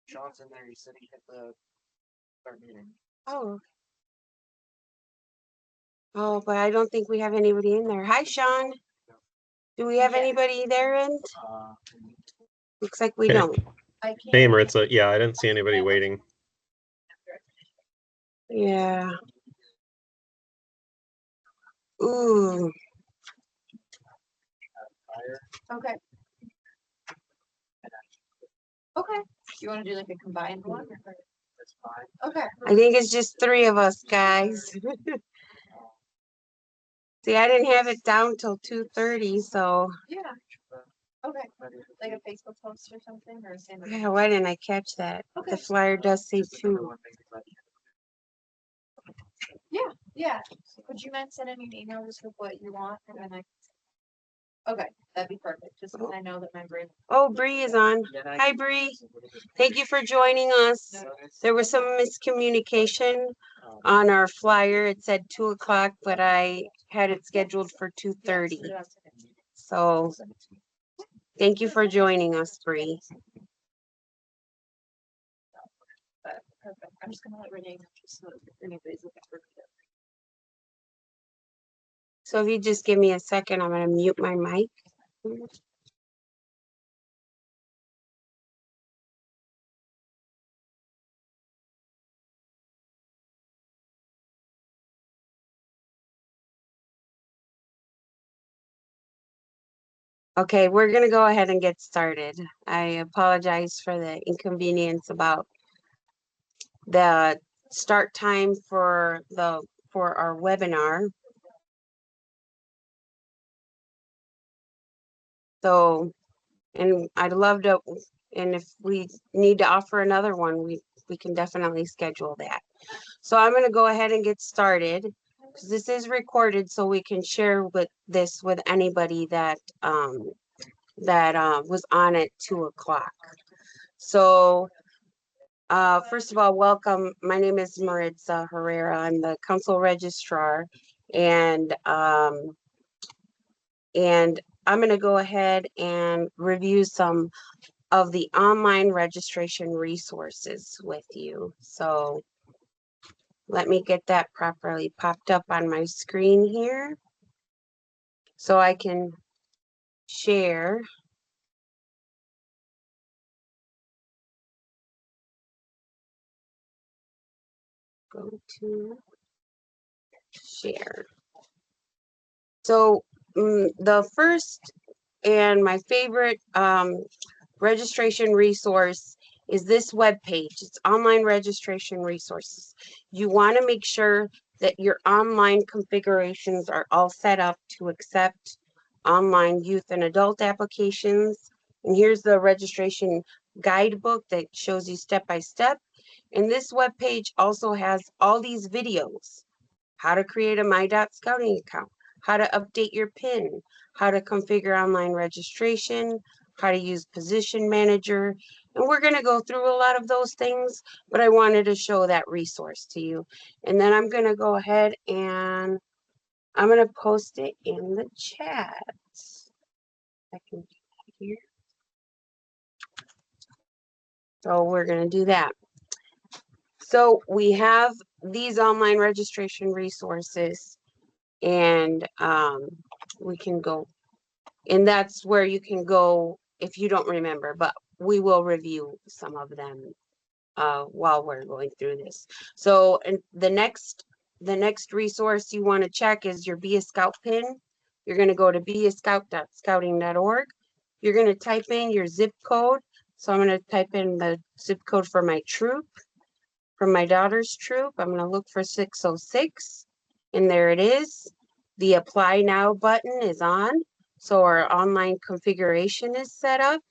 Sean's in there. He said he hit the start meeting. Oh. Oh, but I don't think we have anybody in there. Hi, Sean. Do we have anybody there in? Looks like we don't. Hey, Maritza. Yeah, I didn't see anybody waiting. Yeah. Ooh. Okay. Okay. You want to do like a combined one? That's fine. Okay. I think it's just 3 of us, guys. See, I didn't have it down till 2:30, so Yeah. Okay. Like a Facebook post or something, or same. yeah, why didn't I catch that? Okay. The flyer does say 2. Yeah. Yeah. Would you mind sending me an email just with what you want, and then I. Okay, that'd be perfect. Just because I know that my brain. Oh, Bree is on. Hi, Bree. Thank you for joining us. There was some miscommunication on our flyer. It said 2 o'clock, but I had it scheduled for 2:30. So thank you for joining us, Bree. Perfect. I'm just gonna let Renee know just so if anybody's looking for me. So if you just give me a second, I'm going to mute my mic. Okay, we're going to go ahead and get started. I apologize for the inconvenience about the start time for our webinar. So, and I'd love to, and if we need to offer another one, we can definitely schedule that. So I'm going to go ahead and get started because this is recorded so we can share with anybody that was on at 2 o'clock. So first of all, welcome. My name is Maritza Herrera. I'm the council registrar, and I'm going to go ahead and review some of the online registration resources with you. So let me get that properly popped up on my screen here so I can share. Go to share. So the first and my favorite registration resource is this web page. It's online registration resources. You want to make sure that your online configurations are all set up to accept online youth and adult applications. And here's the registration guidebook that shows you step by step. And this web page also has all these videos: how to create a My.Scouting account, how to update your PIN, how to configure online registration, how to use Position Manager. And we're going to go through a lot of those things, but I wanted to show that resource to you. And then I'm going to go ahead and I'm going to post it in the chat. I can do that here. So we're going to do that. So we have these online registration resources, and we can go, and that's where you can go if you don't remember, but we will review some of them while we're going through this. So, and the next resource you want to check is your Be a Scout PIN. You're going to go to beascout.scouting.org. You're going to type in your zip code. So I'm going to type in the zip code for my troop, for my daughter's troop. I'm going to look for 606, and there it is. The Apply Now button is on, so our online configuration is set up.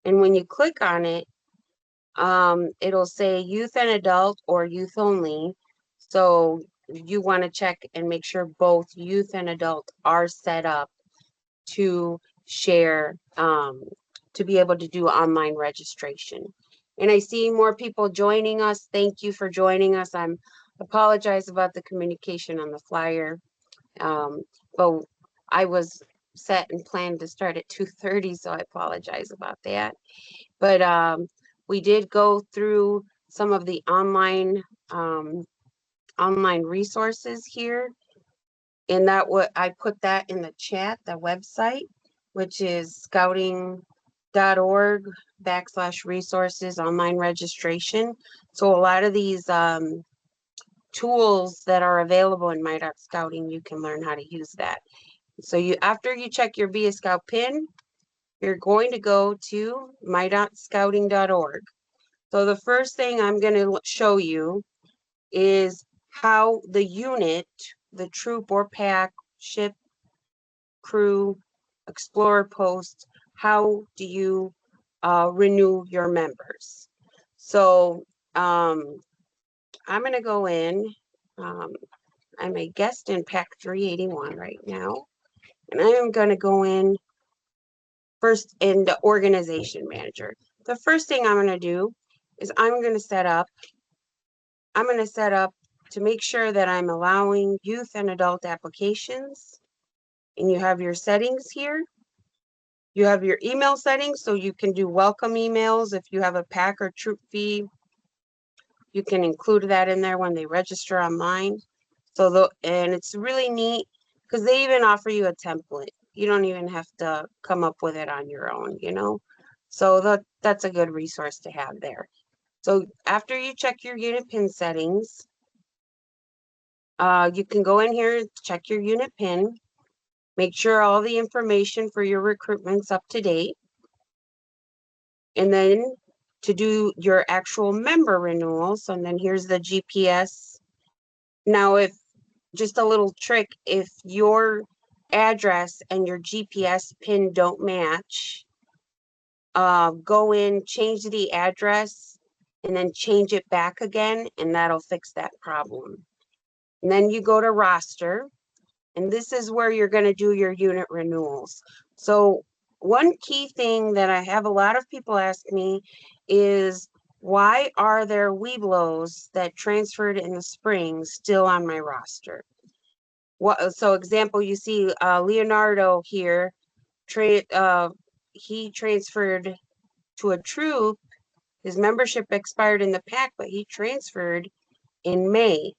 And when you click on it, it'll say youth and adult or youth only. So you want to check and make sure both youth and adult are set up to share, to be able to do online registration. And I see more people joining us. Thank you for joining us. I'm apologize about the communication on the flyer. But I was set and planned to start at 2:30, so I apologize about that. But We did go through some of the online resources here. And that what I put that in the chat, the website, which is scouting.org/resources online registration. So a lot of these tools that are available in My Scouting, you can learn how to use that. So after you check your Be a Scout pin, you're going to go to my.scouting.org. So the first thing I'm going to show you is how the unit, the troop or pack, ship, crew, explorer post, how do you renew your members? So I'm going to go in. I'm a guest in pack 381 right now. And I am going to go in first in the organization manager. The first thing I'm going to do is I'm going to set up to make sure that I'm allowing youth and adult applications. And you have your settings here. You have your email settings, so you can do welcome emails. If you have a pack or troop fee, you can include that in there when they register online. And it's really neat because they even offer you a template. You don't even have to come up with it on your own, you know? So that's a good resource to have there. So after you check your unit pin settings, you can go in here, check your unit pin, make sure all the information for your recruitment's up to date. And then to do your actual member renewals, and then here's the GPS. Now, just a little trick, if your address and your GPS pin don't match, go in, change the address, and then change it back again, and that'll fix that problem. And then you go to roster, and this is where you're going to do your unit renewals. So one key thing that I have a lot of people ask me is, why are there Webelos that transferred in the spring still on my roster? So example, you see Leonardo here, he transferred to a troop. His membership expired in the pack, but he transferred in May.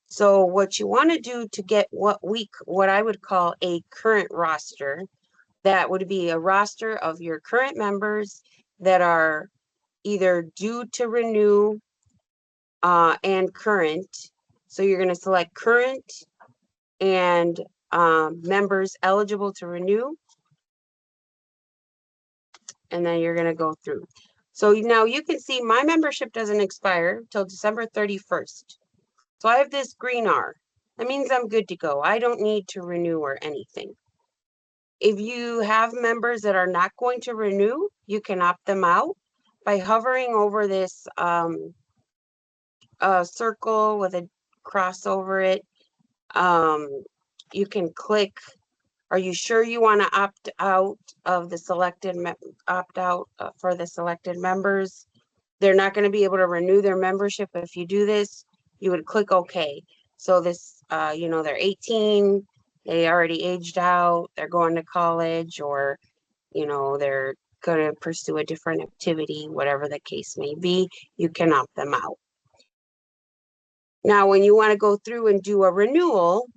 So what you want to do to get what I would call a current roster, that would be a roster of your current members that are either due to renew and current. So you're going to select current and members eligible to renew. And then you're going to go through. So now you can see my membership doesn't expire till December 31st. So I have this green R. That means I'm good to go. I don't need to renew or anything. If you have members that are not going to renew, you can opt them out by hovering over this circle with a cross over it. You can click, are you sure you want to opt out of the selected, for the selected members? They're not going to be able to renew their membership. If you do this, you would click OK. So this, they're 18, they already aged out, they're going to college, or, they're going to pursue a different activity, whatever the case may be, you can opt them out. Now, when you want to go through and do a renewal,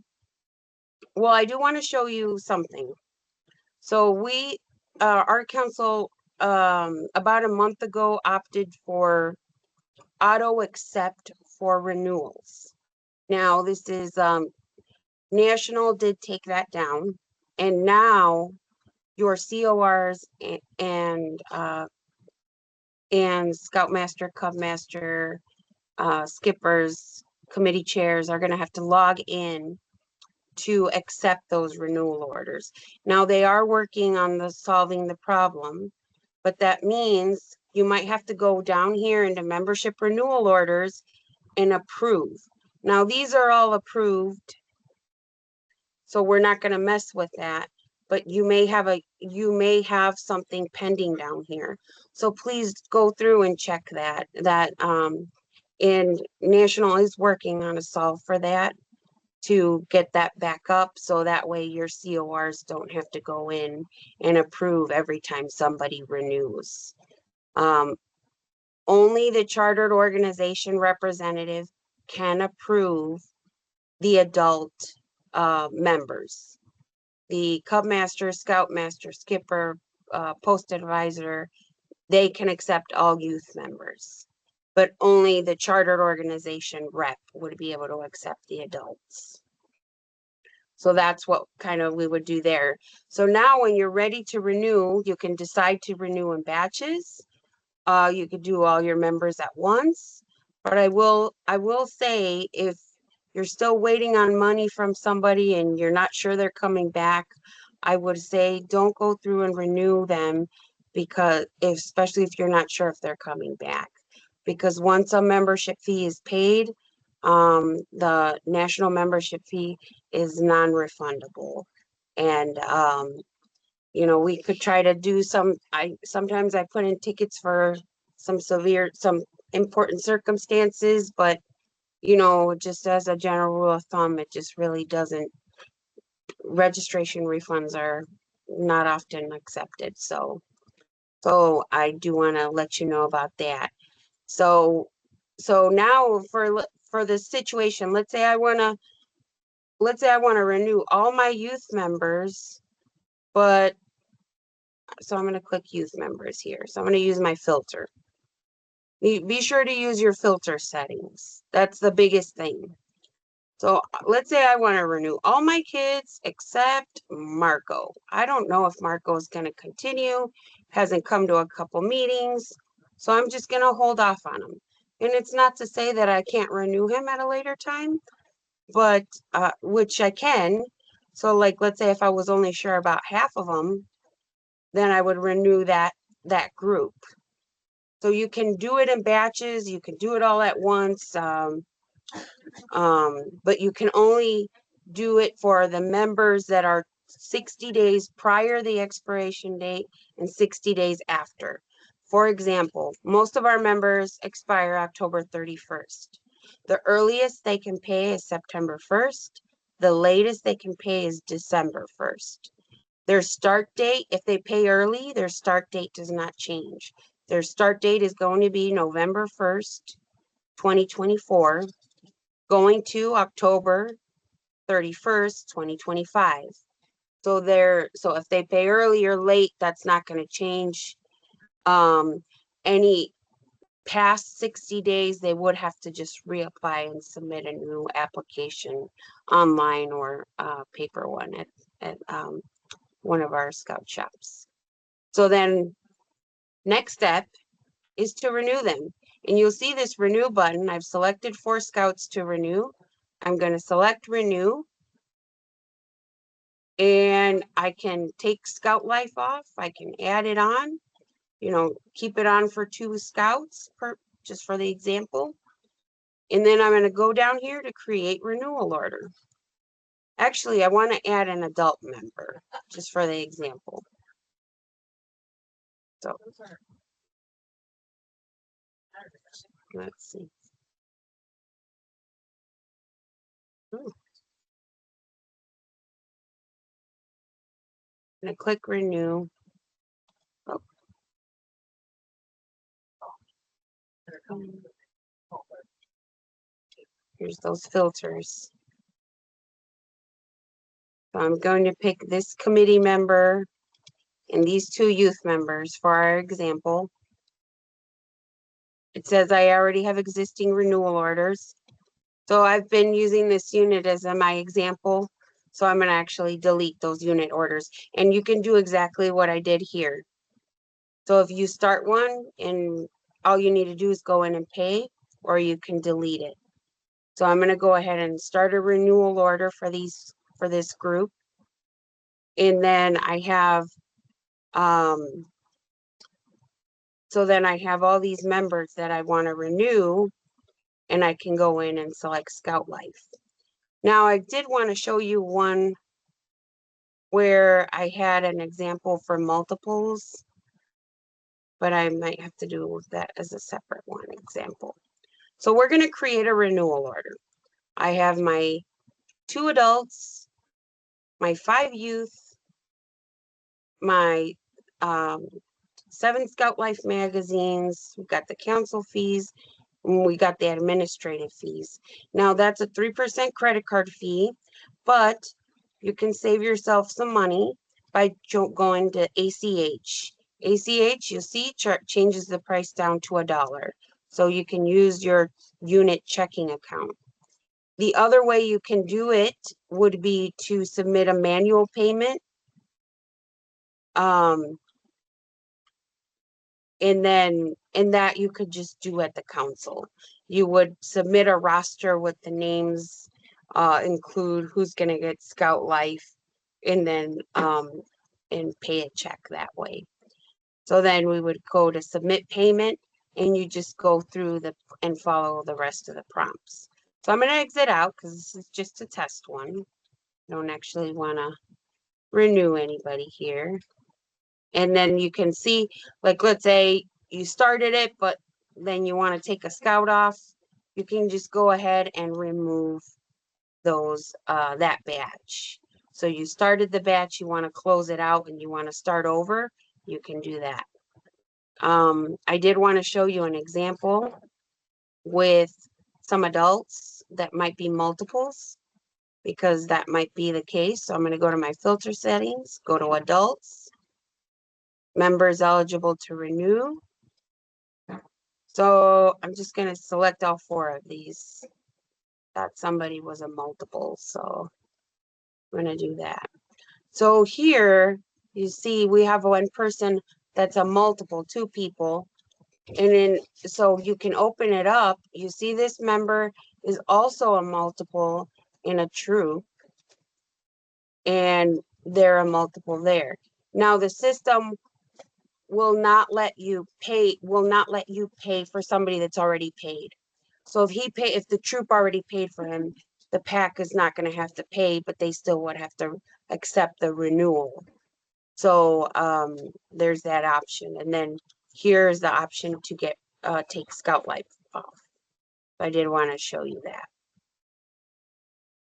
well, I do want to show you something. So our council, about a month ago, opted for auto accept for renewals. Now, this is National did take that down, and now your CORs and Scoutmaster, Cubmaster, skippers, committee chairs are going to have to log in to accept those renewal orders. Now, they are working on solving the problem, but that means you might have to go down here into membership renewal orders and approve. Now, these are all approved, so we're not going to mess with that, but you may have something pending down here. So please go through and check that. And National is working on a solve for that to get that back up, so that way your CORs don't have to go in and approve every time somebody renews. only the chartered organization representative can approve the adult members. The Cub Master, Scout Master, Skipper, Post Advisor, they can accept all youth members. But only the chartered organization rep would be able to accept the adults. So that's what kind of we would do there. So now when you're ready to renew, you can decide to renew in batches. You could do all your members at once. But I will say, if you're still waiting on money from somebody and you're not sure they're coming back, I would say don't go through and renew them, because especially if you're not sure if they're coming back. Because once a membership fee is paid, the national membership fee is non-refundable. And you know, we could try to do sometimes I put in tickets for some important circumstances, but you know, just as a general rule of thumb, it just really doesn't, registration refunds are not often accepted. So I do want to let you know about that. So now for this situation, let's say I want to renew all my youth members, but so I'm going to click youth members here. So I'm going to use my filter. Be sure to use your filter settings. That's the biggest thing. So let's say I want to renew all my kids except Marco. I don't know if Marco is going to continue, hasn't come to a couple meetings. So I'm just going to hold off on him. And it's not to say that I can't renew him at a later time, but which I can. So like, let's say if I was only sure about half of them, then I would renew that group. So you can do it in batches, you can do it all at once, but you can only do it for the members that are 60 days prior the expiration date and 60 days after. For example, most of our members expire October 31st. The earliest they can pay is September 1st. The latest they can pay is December 1st. Their start date, if they pay early, their start date does not change. Their start date is going to be November 1st, 2024, going to October 31st, 2025. So if they pay early or late, that's not going to change. Any past 60 days, they would have to just reapply and submit a new application online or paper one at one of our scout shops. So then next step is to renew them. And you'll see this renew button. I've selected 4 scouts to renew. I'm going to select renew. And I can take Scout Life off. I can add it on, you know, keep it on for 2 scouts just for the example. And then I'm going to go down here to create renewal order. Actually, I want to add an adult member just for the example. So let's see. I'm going to click renew. Oh. Here's those filters. So I'm going to pick this committee member and these 2 youth members for our example. It says I already have existing renewal orders. So I've been using this unit as my example. So I'm going to actually delete those unit orders. And you can do exactly what I did here. So if you start one and all you need to do is go in and pay, or you can delete it. So I'm going to go ahead and start a renewal order for this group. And then I have so then I have all these members that I want to renew, and I can go in and select Scout Life. Now I did want to show you one where I had an example for multiples, but I might have to do that as a separate one example. So we're going to create a renewal order. I have my 2 adults, my 5 youth, my 7 Scout Life magazines, we got the council fees, and we got the administrative fees. Now that's a 3% credit card fee, but you can save yourself some money by going to ACH. ACH, you'll see, changes the price down to $1. So you can use your unit checking account. The other way you can do it would be to submit a manual payment. And then in that you could just do at the council. You would submit a roster with the names, include who's gonna get Scout Life, and then and pay a check that way. So then we would go to submit payment and you just go through and follow the rest of the prompts. So I'm gonna exit out because this is just a test one. I don't actually wanna renew anybody here. And then you can see, like, let's say you started it, but then you want to take a Scout off, you can just go ahead and remove those, that batch. So you started the batch, you want to close it out and you want to start over, you can do that. I did want to show you an example with some adults that might be multiples, because that might be the case. So I'm going to go to my filter settings, go to adults, members eligible to renew. So I'm just going to select all 4 of these. That somebody was a multiple, so I'm going to do that. So here you see we have one person that's a multiple, 2 people. And then so you can open it up. You see this member is also a multiple in a troop, and they're a multiple there. Now the system will not let you pay for somebody that's already paid. So if the troop already paid for him, the PAC is not going to have to pay, but they still would have to accept the renewal. So there's that option. And then here's the option to get take Scout Life off. I did want to show you that.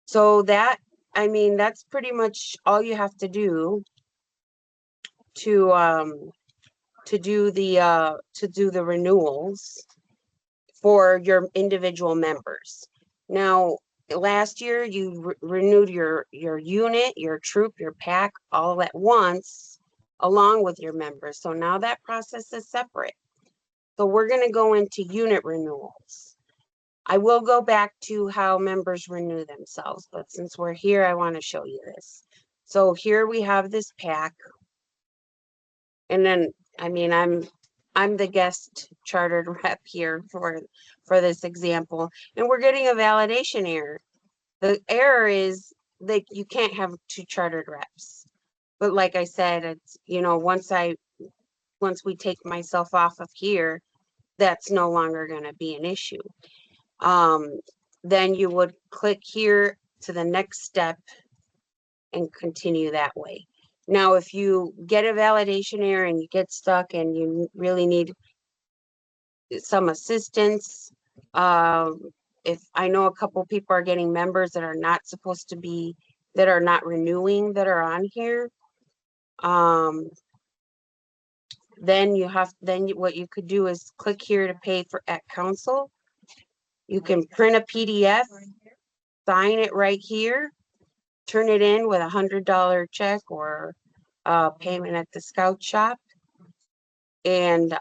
So that, I mean, that's pretty much all you have to do to do the renewals for your individual members. Now, last year you renewed your unit, your troop, your PAC all at once, along with your members. So now that process is separate. So we're going to go into unit renewals. I will go back to how members renew themselves, but since we're here, I want to show you this. So here we have this PAC. And then, I mean, I'm the guest chartered rep here for this example, and we're getting a validation error. The error is that you can't have 2 chartered reps. But like I said, it's, you know, once we take myself off of here, that's no longer going to be an issue. Then you would click here to the next step and continue that way. Now, if you get a validation error and you get stuck and you really need some assistance, if I know a couple people are getting members that are not supposed to be, that are not renewing, that are on here, then what you could do is click here to pay for at council. You can print a PDF, sign it right here, turn it in with $100 check or payment at the Scout shop, and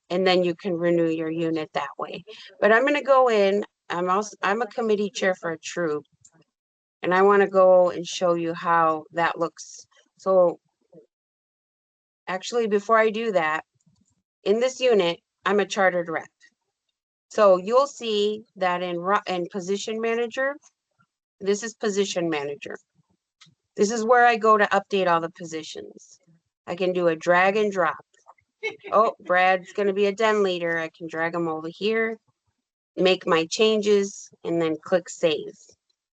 then you can renew your unit that way. But I'm going to go in. I'm a committee chair for a troop, and I want to go and show you how that looks. So actually, before I do that, in this unit, I'm a chartered rep. So you'll see that in position manager, this is position manager. This is where I go to update all the positions. I can do a drag and drop. Oh, Brad's going to be a den leader. I can drag him over here, make my changes, and then click save.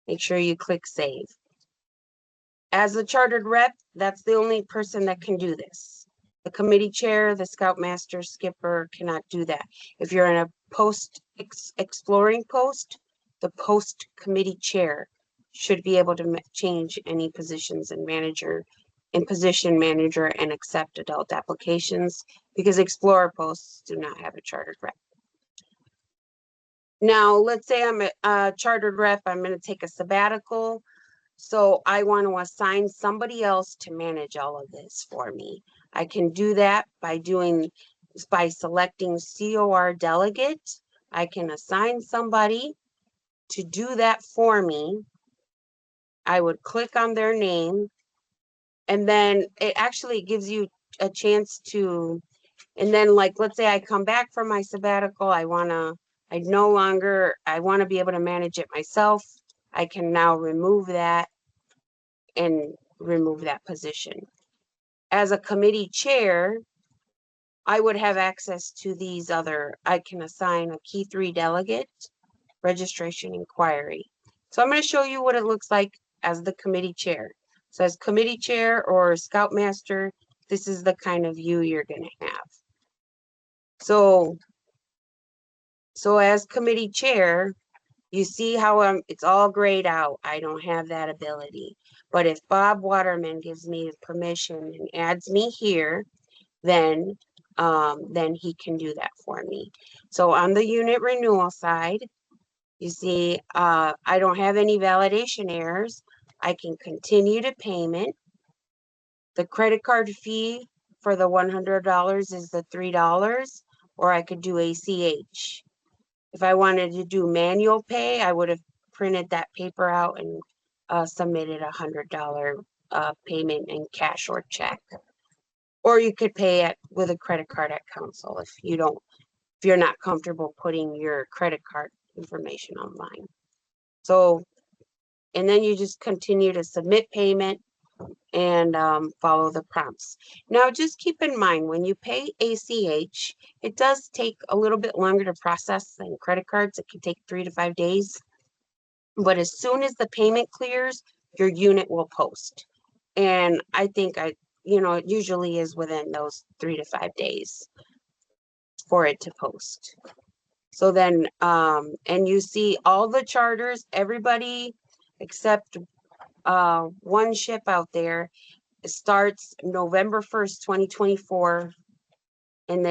Make sure you click save. As a chartered rep, that's the only person that can do this. The committee chair, the scoutmaster, skipper cannot do that. If you're in a exploring post, the post committee chair should be able to change any positions and manager and position manager and accept adult applications because Explorer posts do not have a chartered rep. Now, let's say I'm a chartered rep, I'm going to take a sabbatical. So I want to assign somebody else to manage all of this for me. I can do that by selecting COR delegate. I can assign somebody to do that for me. I would click on their name, and then it actually gives you a chance to, and then like, let's say I come back from my sabbatical, I want to be able to manage it myself. I can now remove that and remove that position. As a committee chair, I would have access to these I can assign a key 3 delegate, registration inquiry. So I'm going to show you what it looks like as the committee chair. So as committee chair or scoutmaster, this is the kind of view you're going to have. So as committee chair, you see how it's all grayed out. I don't have that ability. But if Bob Waterman gives me permission and adds me here, then he can do that for me. So on the unit renewal side, you see, I don't have any validation errors. I can continue to payment. The credit card fee for the $100 is the $3, or I could do ACH. If I wanted to do manual pay, I would have printed that paper out and submitted $100 payment in cash or check. Or you could pay it with a credit card at council if you're not comfortable putting your credit card information online. So, and then you just continue to submit payment and follow the prompts. Now, just keep in mind, when you pay ACH, it does take a little bit longer to process than credit cards. It can take 3 to 5 days. But as soon as the payment clears, your unit will post. And I think it usually is within those 3 to 5 days for it to post. So then, and you see all the charters, everybody except one ship out there, it starts November 1st, 2024, and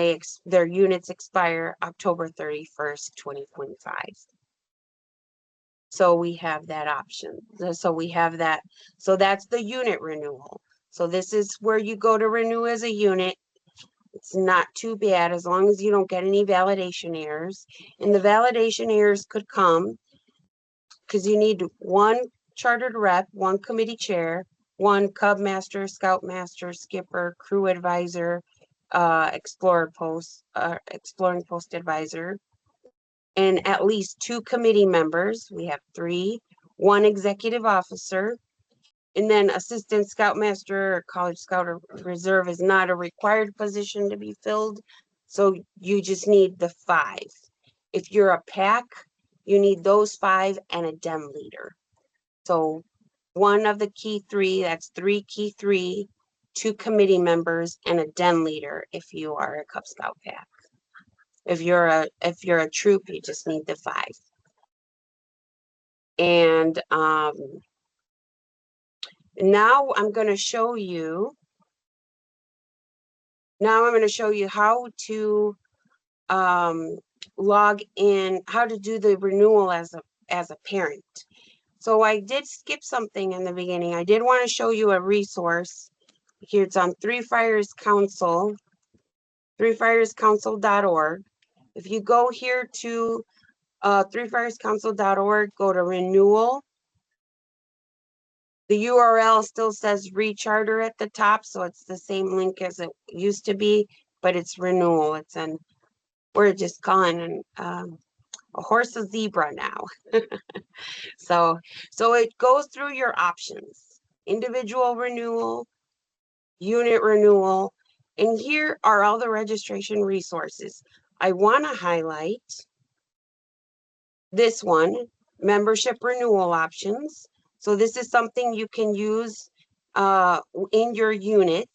their units expire October 31st, 2025. So we have that option. So we have that. So that's the unit renewal. So this is where you go to renew as a unit. It's not too bad as long as you don't get any validation errors. And the validation errors could come because you need one chartered rep, one committee chair, one cub master, scout master, skipper, crew advisor, exploring post advisor, and at least 2 committee members. We have 3, 1 executive officer, and then assistant scoutmaster or college scout or reserve is not a required position to be filled. So you just need the 5. If you're a pack, you need those 5 and a den leader. So one of the key 3, that's 3 key 3, 2 committee members, and a den leader if you are a Cub Scout pack. If you're a troop, you just need the 5. And now I'm going to show you how to log in, how to do the renewal as a parent. So I did skip something in the beginning. I did want to show you a resource. Here it's on Three Fires Council, threefirescouncil.org. If you go here to threefirescouncil.org, go to renewal. The URL still says recharter at the top, so it's the same link as it used to be, but it's renewal. We're just calling a horse a zebra now. So it goes through your options: individual renewal, unit renewal, and here are all the registration resources. I want to highlight this one, membership renewal options. So this is something you can use in your unit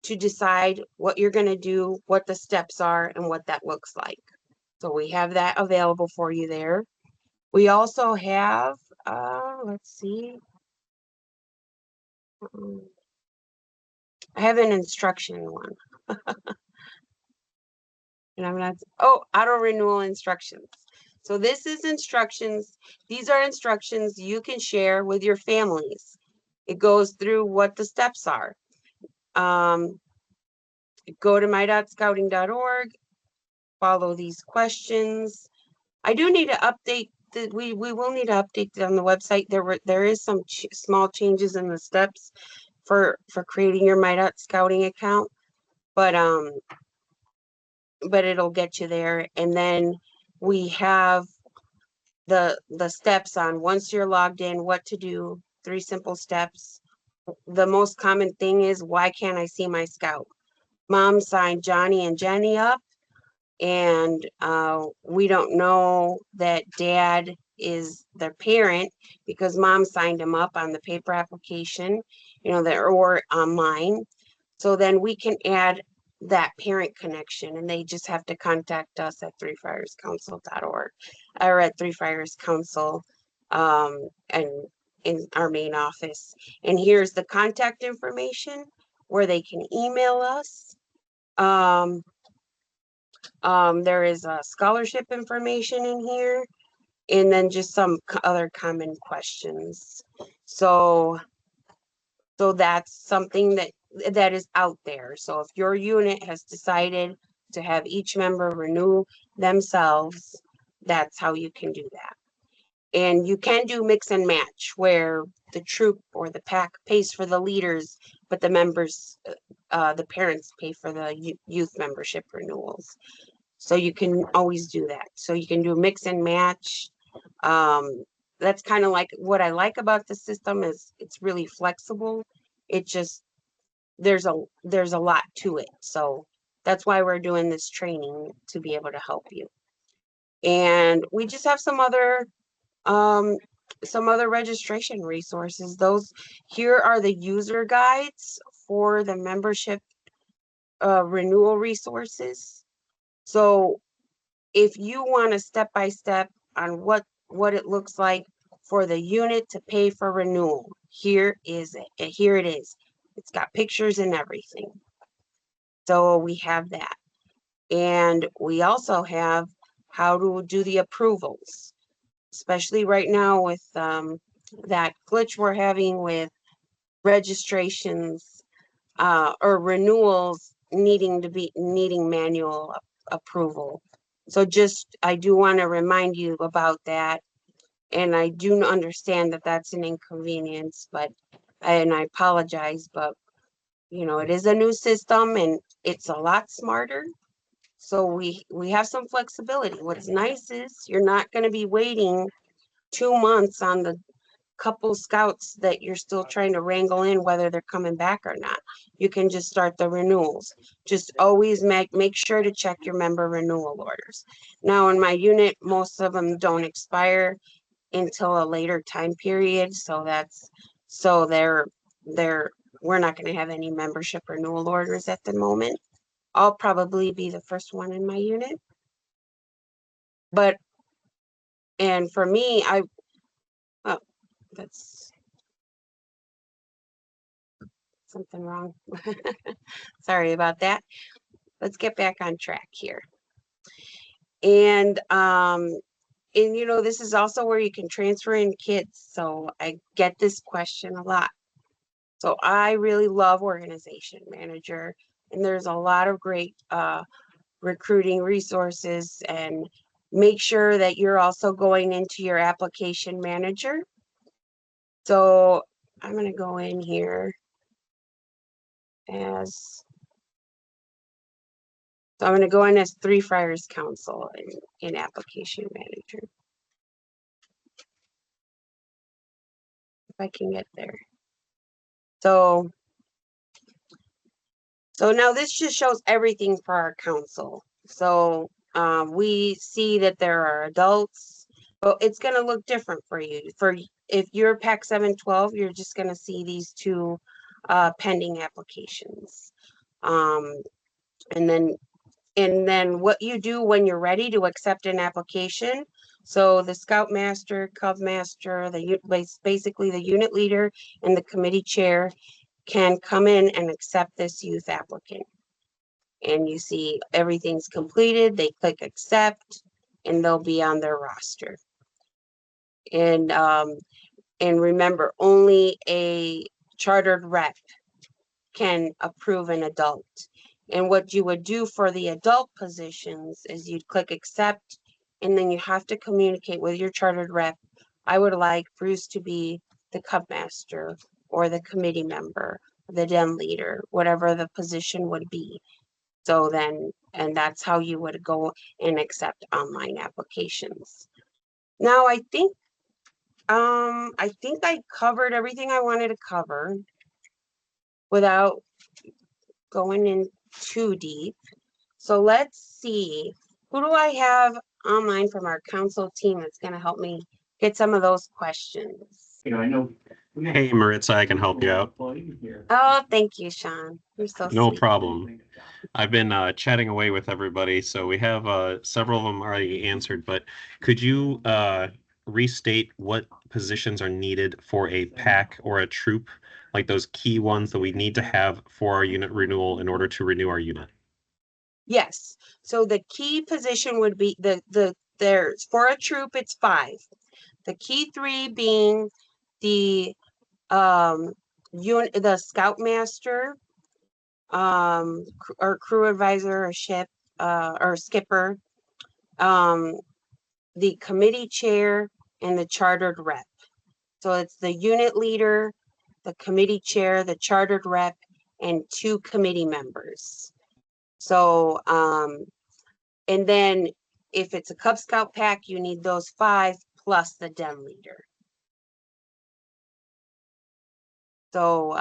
to decide what you're going to do, what the steps are, and what that looks like. So we have that available for you there. We also have, let's see. I have an instruction one. And I'm not, oh, auto renewal instructions. So this is instructions. These are instructions you can share with your families. It goes through what the steps are. Go to my.scouting.org, follow these questions. I do need to update that we will need to update it on the website. There is some small changes in the steps for creating your my.scouting account, but it'll get you there. And then we have the steps on once you're logged in, what to do, 3 simple steps. The most common thing is, why can't I see my scout? Mom signed Johnny and Jenny up, and we don't know that dad is their parent because mom signed him up on the paper application, or online. So then we can add that parent connection, and they just have to contact us at threefriarscouncil.org or at Three Friars Council, and in our main office. And here's the contact information where they can email us. There is a scholarship information in here, and then just some other common questions. So that's something that is out there. So if your unit has decided to have each member renew themselves, that's how you can do that. And you can do mix and match, where the troop or the pack pays for the leaders, but the members, the parents pay for the youth membership renewals. So you can always do that. So you can do mix and match. That's kind of like what I like about the system is it's really flexible. It just, there's a lot to it. So that's why we're doing this training, to be able to help you. And we just have some other registration resources. Those here are the user guides for the membership renewal resources. So if you want a step-by-step on what it looks like for the unit to pay for renewal, here it is. It's got pictures and everything. So we have that. And we also have how to do the approvals, especially right now with that glitch we're having with registrations or renewals needing manual approval. So I do want to remind you about that. And I do understand that that's an inconvenience, and I apologize, but it is a new system and it's a lot smarter. So we have some flexibility. What's nice is you're not going to be waiting 2 months on the couple scouts that you're still trying to wrangle in whether they're coming back or not. You can just start the renewals. Just always make sure to check your member renewal orders. Now in my unit, most of them don't expire until a later time period. So we're not going to have any membership renewal orders at the moment. I'll probably be the first one in my unit. And for me, that's something wrong. Sorry about that. Let's get back on track here. And this is also where you can transfer in kids. So I get this question a lot. So I really love Organization Manager, and there's a lot of great recruiting resources. And make sure that you're also going into your application manager. So I'm going to go in here as Three Friars Council in Application Manager. If I can get there. So now this just shows everything for our council. So we see that there are adults, but it's going to look different for you. If you're PAC 712, you're just going to see these 2 pending applications. And then what you do when you're ready to accept an application. So the Scoutmaster, Cub Master, basically the unit leader and the committee chair, can come in and accept this youth applicant. And you see everything's completed, they click accept, and they'll be on their roster. And remember, only a chartered rep can approve an adult. And what you would do for the adult positions is you'd click accept, and then you have to communicate with your chartered rep. I would like Bruce to be the cup master or the committee member, the den leader, whatever the position would be. So then, and that's how you would go and accept online applications. Now, I think I covered everything I wanted to cover without going in too deep. So let's see, who do I have online from our council team that's gonna help me get some of those questions? You know, I know. Hey, Maritza, I can help you out. Oh, thank you, Sean. You're so No sweet. problem. I've been chatting away with everybody, so we have several of them already answered, but could you restate what positions are needed for a pack or a troop, like those key ones that we need to have for our unit renewal in order to renew our unit? Yes, so the key position would be there's for a troop, it's 5. The key 3 being the the scoutmaster, or crew advisor or ship or skipper, the committee chair, and the chartered rep. So it's the unit leader, the committee chair, the chartered rep, and 2 committee members. So and then if it's a Cub Scout pack, you need those 5 plus the den leader. So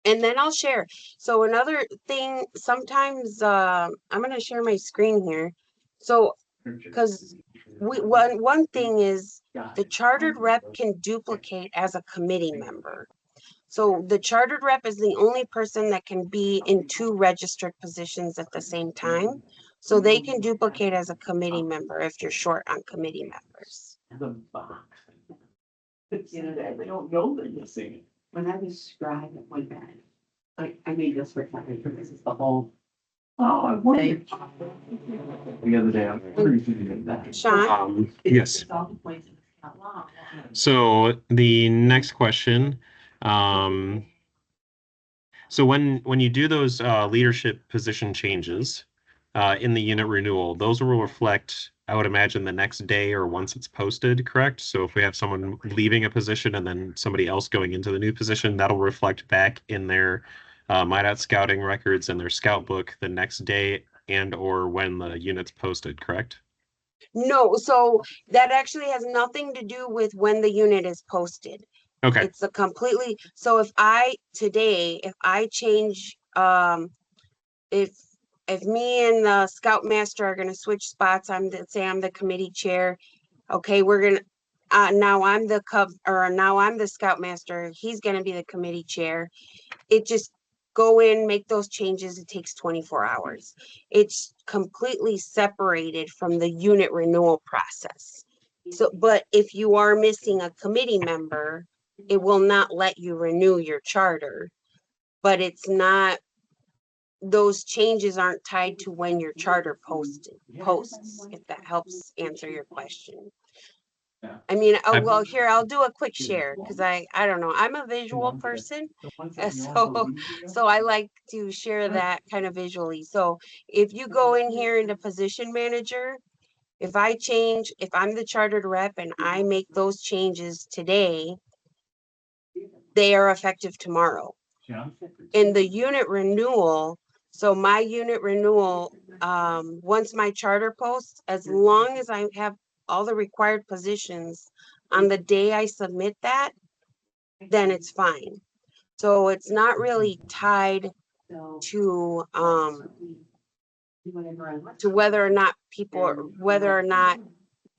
and then I'll share. So another thing, sometimes I'm going to share my screen here. So because one thing is the chartered rep can duplicate as a committee member. So the chartered rep is the only person that can be in 2 registered positions at the same time. So they can duplicate as a committee member if you're short on committee members. The box. You know, they don't know they're missing it. When I describe it like that, I made this for time because it's the whole. Oh, I wondered. The other day, I'm pretty sure that. Sean? Yes. It's all the places out loud. So the next question, so when you do those leadership position changes in the unit renewal, those will reflect, I would imagine, the next day or once it's posted, correct? So if we have someone leaving a position and then somebody else going into the new position, that'll reflect back in their MyDOT scouting records and their scout book the next day and or when the unit's posted, correct? No, so that actually has nothing to do with when the unit is posted. Okay. It's a completely, so if I change, if me and the scoutmaster are gonna switch spots, say I'm the committee chair, okay, we're gonna, now I'm the scoutmaster, he's gonna be the committee chair. It just go in, make those changes, it takes 24 hours. It's completely separated from the unit renewal process. So, but if you are missing a committee member, it will not let you renew your charter. But it's not, those changes aren't tied to when your charter posts, if that helps answer your question. I mean, oh, well, here, I'll do a quick share because I don't know, I'm a visual person. So I like to share that kind of visually. So if you go in here into position manager, if I'm the chartered rep and I make those changes today, they are effective tomorrow. In the unit renewal, so my unit renewal, once my charter posts, as long as I have all the required positions on the day I submit that, then it's fine. So it's not really tied to whether or not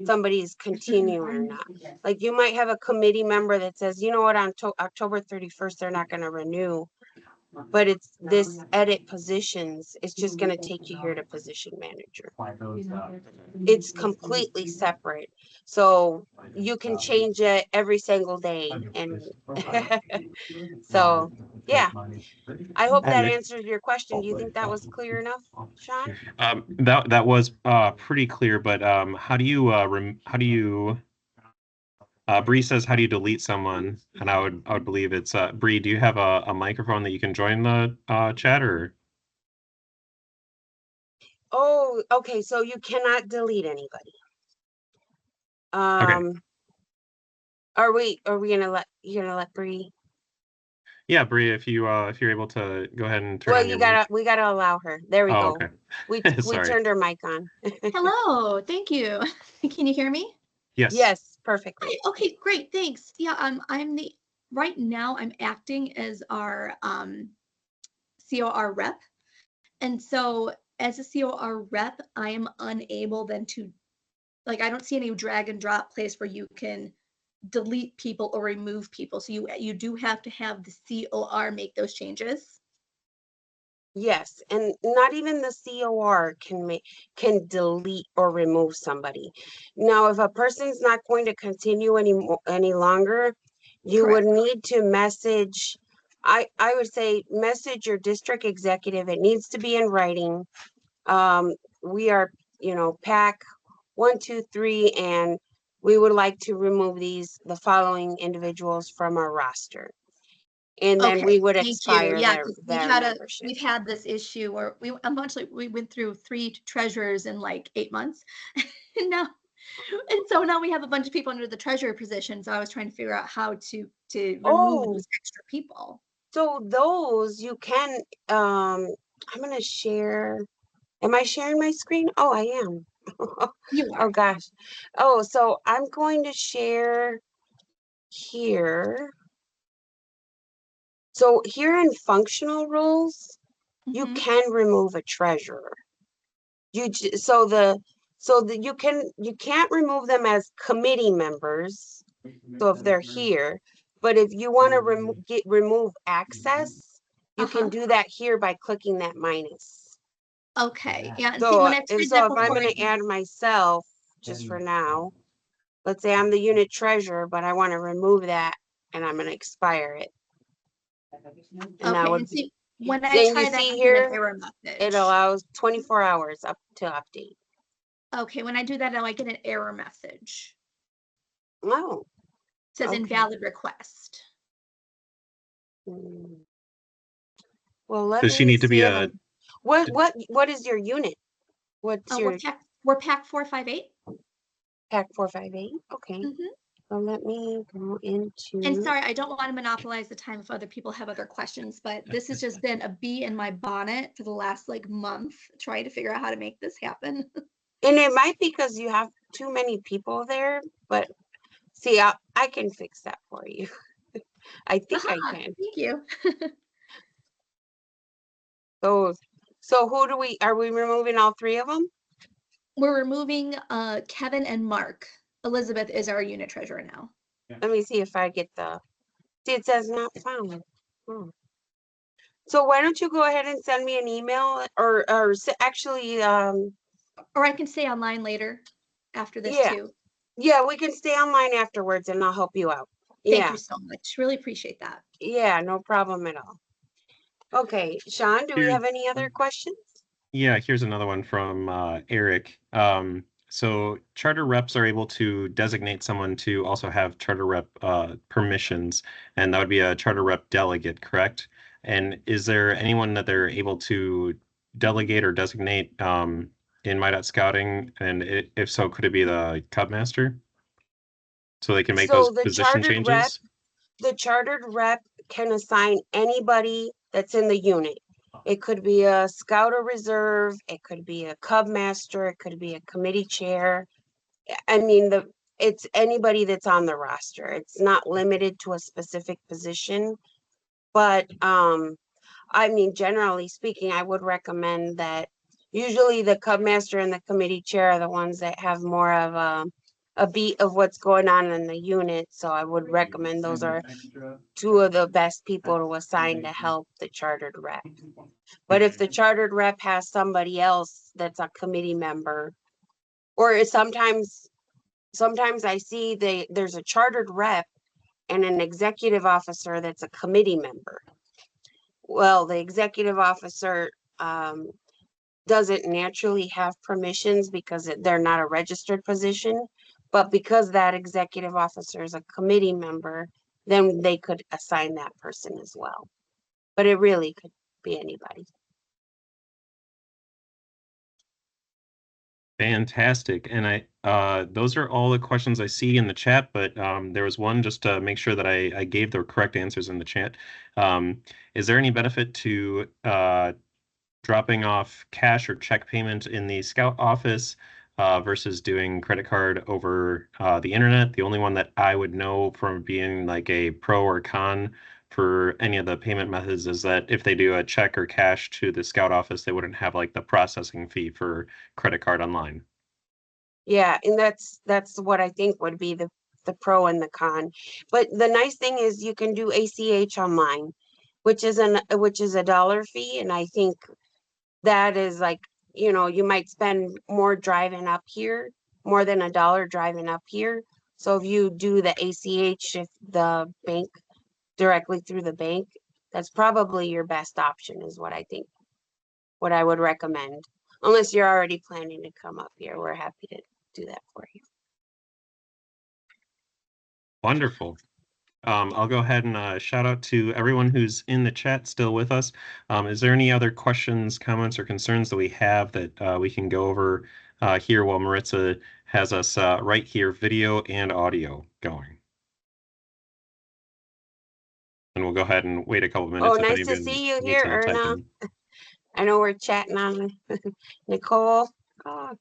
somebody's continuing or not. Like you might have a committee member that says, you know what, on October 31st, they're not going to renew. but it's this edit positions. It's just gonna take you here to position manager. It's completely separate. So you can change it every single day and so, yeah. I hope that And answers your question. Do you think that was clear enough, Sean? that was pretty clear, but how do you Bree says, how do you delete someone? And I would believe it's Bree, do you have a microphone that you can join the chat, or? Oh, okay, so you cannot delete anybody. Okay. Are we gonna let Bree? Yeah, Bree, if you're able to go ahead and turn Well, on your mic. we gotta allow her. There we Oh, go. okay. We Sorry. turned her mic on. Hello, thank you. Can you hear me? Yes. Yes, perfectly. Hi, okay, great, thanks. Yeah, right now I'm acting as our COR rep. And so as a COR rep, I am unable then to, like, I don't see any drag and drop place where you can delete people or remove people. So you do have to have the COR make those changes. Yes, and not even the COR can delete or remove somebody. Now, if a person's not going to continue any longer, you would need to message. I would say message your district executive. It needs to be in writing. We are, PAC 1, 2, 3, and we would like to remove the following individuals from our roster. And then Okay, we would thank you. expire Yeah, their 'cause membership. we've had this issue where we went through 3 treasurers in like 8 months. And now and so now we have a bunch of people under the treasurer position. So I was trying to figure out how to remove Oh, those extra people. so those you can, I'm gonna share. Am I sharing my screen? Oh, I am. You Oh are. gosh. Oh, so I'm going to share here. So here in functional roles, you Mhm. can remove a treasurer. You can't remove them as committee members. So if they're here, but if you want to remove access, you can do that here by clicking that minus. Okay. Yeah, and see, So when I've tried if that I'm before, going to add myself just for now, let's say I'm the unit treasurer, but I want to remove that and I'm going to expire it. And that okay, would and be, see, when I then you try that, see I get an here, error it message. allows 24 hours up to update. Okay, when I do that, now I get an error message. Oh, It says okay. invalid request. Well, let Does she me need to see be if what is your unit? What's your We're PAC 458. PAC 458? Okay. Mhm. Well, let me go into. And sorry, I don't want to monopolize the time if other people have other questions, but this has just been a bee in my bonnet for the last like month trying to figure out how to make this happen. And it might be because you have too many people there, but see, I can fix that for you. I think I can. Thank you. So who are we removing all 3 of them? We're removing Kevin and Mark. Elizabeth is our unit treasurer now. Let me see if I get see, it says not found. So why don't you go ahead and send me an email or actually, Or I can stay online later after this yeah. too. Yeah, we can stay online afterwards and I'll help you out. Thank Yeah. you so much. Really appreciate that. Yeah, no problem at all. Okay, Sean, do we have any other questions? Yeah, here's another one from Eric. So charter reps are able to designate someone to also have charter rep permissions, and that would be a charter rep delegate, correct? And is there anyone that they're able to delegate or designate in Scouting? And if so, could it be the Cub Master? So they can make those So the position changes? chartered rep can assign anybody that's in the unit. It could be a scout or reserve, it could be a cub master, it could be a committee chair. I mean, it's anybody that's on the roster. It's not limited to a specific position. But I mean, generally speaking, I would recommend that usually the cub master and the committee chair are the ones that have more of a beat of what's going on in the unit. So I would recommend those are two of the best people to assign to help the chartered rep. But if the chartered rep has somebody else that's a committee member, or sometimes I see there's a chartered rep and an executive officer that's a committee member. Well, the executive officer doesn't naturally have permissions because they're not a registered position, but because that executive officer is a committee member, then they could assign that person as well. But it really could be anybody. Fantastic. And those are all the questions I see in the chat, but there was one just to make sure that I gave the correct answers in the chat. Is there any benefit to dropping off cash or check payment in the Scout office versus doing credit card over the internet? The only one that I would know from being like a pro or con for any of the payment methods is that if they do a check or cash to the Scout office, they wouldn't have like the processing fee for credit card online. Yeah, and that's what I think would be the pro and the con. But the nice thing is you can do ACH online, which is a dollar fee, and I think that is like, you might spend more driving up here, more than $1 driving up here. So if you do the ACH, if the bank directly through the bank, that's probably your best option is what I think, what I would recommend. Unless you're already planning to come up here, we're happy to do that for you. Wonderful. I'll go ahead and shout out to everyone who's in the chat still with us. Is there any other questions, comments, or concerns that we have that we can go over here while Maritza has us right here, video and audio going? And we'll go ahead and wait a couple minutes. Oh, if nice to anyone see you needs here, to type Erna. in. I know we're chatting on Nicole. Oh,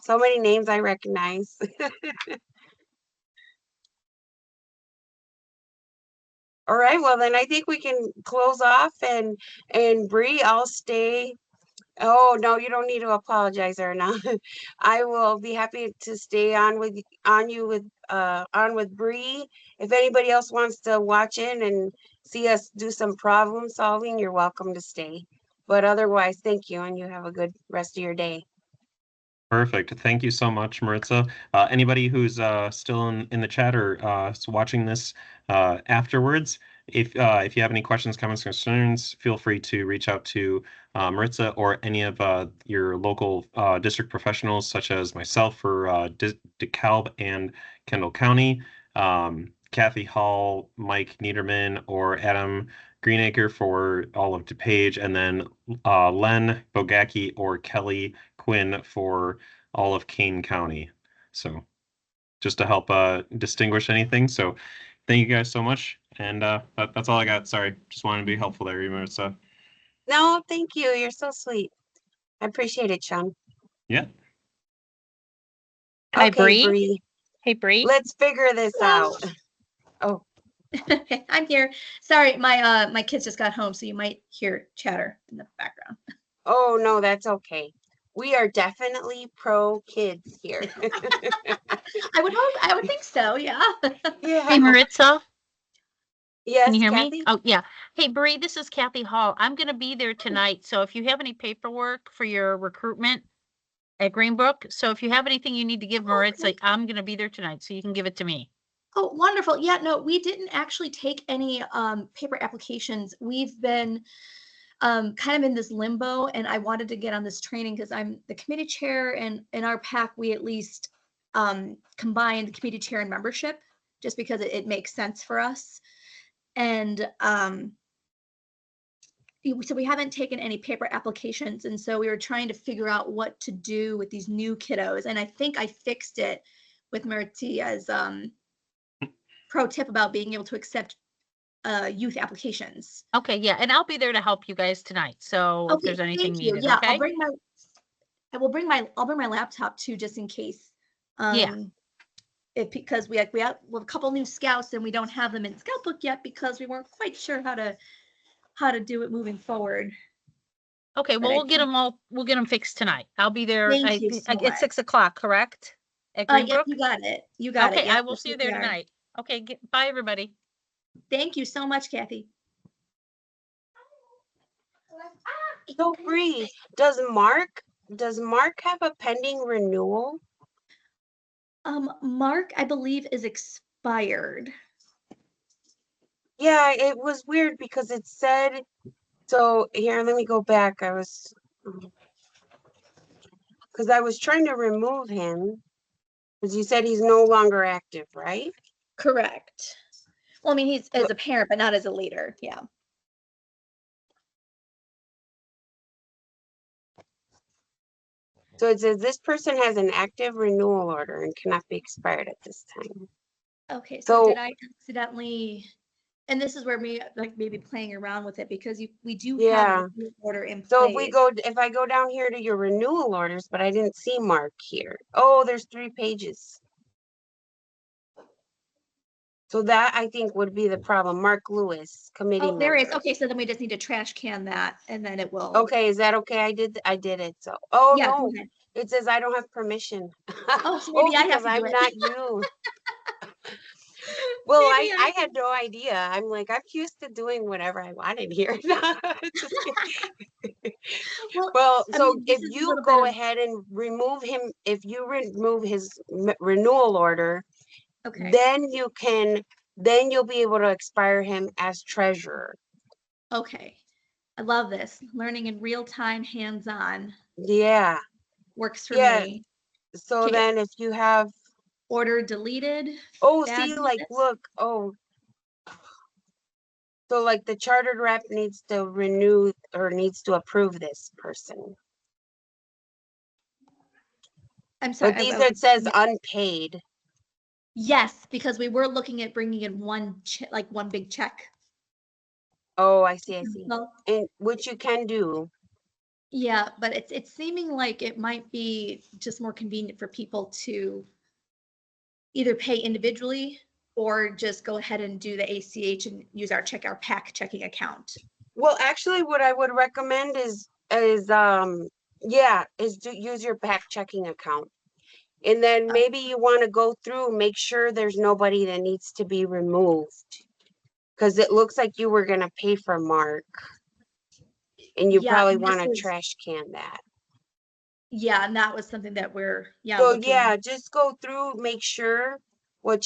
so many names I recognize. All right, well then I think we can close off and Bree, I'll stay. Oh no, you don't need to apologize, Erna. I will be happy to stay on with Bree. If anybody else wants to watch in and see us do some problem solving, you're welcome to stay. But otherwise, thank you, and you have a good rest of your day. Perfect. Thank you so much, Maritza. Anybody who's still in the chat or watching this afterwards, if you have any questions, comments, concerns, feel free to reach out to Maritza or any of your local district professionals, such as myself for DeKalb and Kendall County, Kathy Hall, Mike Niederman, or Adam Greenacre for all of DePage, and then Len Bogacki or Kelly Quinn for all of Kane County. So just to help distinguish anything. So thank you guys so much. And that's all I got. Sorry, just wanted to be helpful there, Marissa. No, thank you. You're so sweet. I appreciate it, Sean. Yeah. Hi, Okay, Bree. Hey, Bree. let's figure this out. Oh, I'm here. Sorry, my kids just got home, so you might hear chatter in the background. oh no, that's okay. We are definitely pro kids here. I would think so, yeah. Yeah. Hey, Maritza. Yes, Can you hear Kathy? me? Oh, yeah. Hey, Bree, this is Kathy Hall. I'm going to be there tonight. So if you have any paperwork for your recruitment at Greenbrook, so if you have anything you need to give Maritza, Okay. I'm going to be there tonight. So you can give it to me. Oh, wonderful. Yeah, no, we didn't actually take any paper applications. We've been kind of in this limbo, and I wanted to get on this training because I'm the committee chair, and in our PAC, we at least combine the committee chair and membership just because it makes sense for us. And so we haven't taken any paper applications, and so we were trying to figure out what to do with these new kiddos. And I think I fixed it with Maritia's pro tip about being able to accept youth applications. Okay, yeah. And I'll be there to help you guys tonight. So if there's anything thank you. needed, Yeah, okay? I'll bring my laptop too, just in case. Yeah. Because we have a couple new scouts and we don't have them in scout book yet because we weren't quite sure how to do it moving forward. Okay, well, But we'll get them fixed tonight. I'll be there Thank you so at much. 6 o'clock, correct? at Yep, Greenbrook? you got it. You got it. Okay, I Yep, will that's see you what there we are. tonight. Okay, bye, everybody. Thank you so much, Kathy. So Bree, does Mark have a pending renewal? Mark, I believe, is expired. Yeah, it was weird because it said, so here, let me go back. Because I was trying to remove him, because you said he's no longer active, right? Correct. Well, I mean, he's So- as a parent, but not as a leader. Yeah. So it says this person has an active renewal order and cannot be expired at this time. Okay, so So- did I accidentally, and this is where me like maybe playing around with it because we do have Yeah. a renewal order in So place. if I go down here to your renewal orders, but I didn't see Mark here. Oh, there's 3 pages. So that I think would be the problem. Mark Lewis, committee Oh, there is. member. Okay, so then we just need to trash can that and then it will. Okay, is that okay? I did it. So, oh Yeah, go no, ahead. it says I don't have permission. Oh, so maybe I have because to do I'm it. not you. Well, Maybe I had no idea. I'm like, I'm used to doing whatever I wanted here. Just kidding. Well, I so mean, this if is a you little go bit of- ahead and remove him, if you remove his renewal order, okay. then you'll be able to expire him as treasurer. Okay. I love this. Learning in real time, hands-on Yeah. works for Yeah. me. So Okay. then if you have, Order deleted. oh, see, like, fabulous. look, oh. So like the chartered rep needs to renew or needs to approve this person. I'm sorry. But these it says unpaid. Yes, because we were looking at bringing in like one big check. Oh, I see, I see. Well, And which you can do. yeah, but it's seeming like it might be just more convenient for people to either pay individually or just go ahead and do the ACH and use our PAC checking account. Well, actually, what I would recommend is to use your back checking account. And then maybe you want to go through, make sure there's nobody that needs to be removed. Because it looks like you were gonna pay for Mark. And you Yeah, probably and this want to was- trash can that. Yeah, and that was something that we're So looking. yeah, just go through, make sure who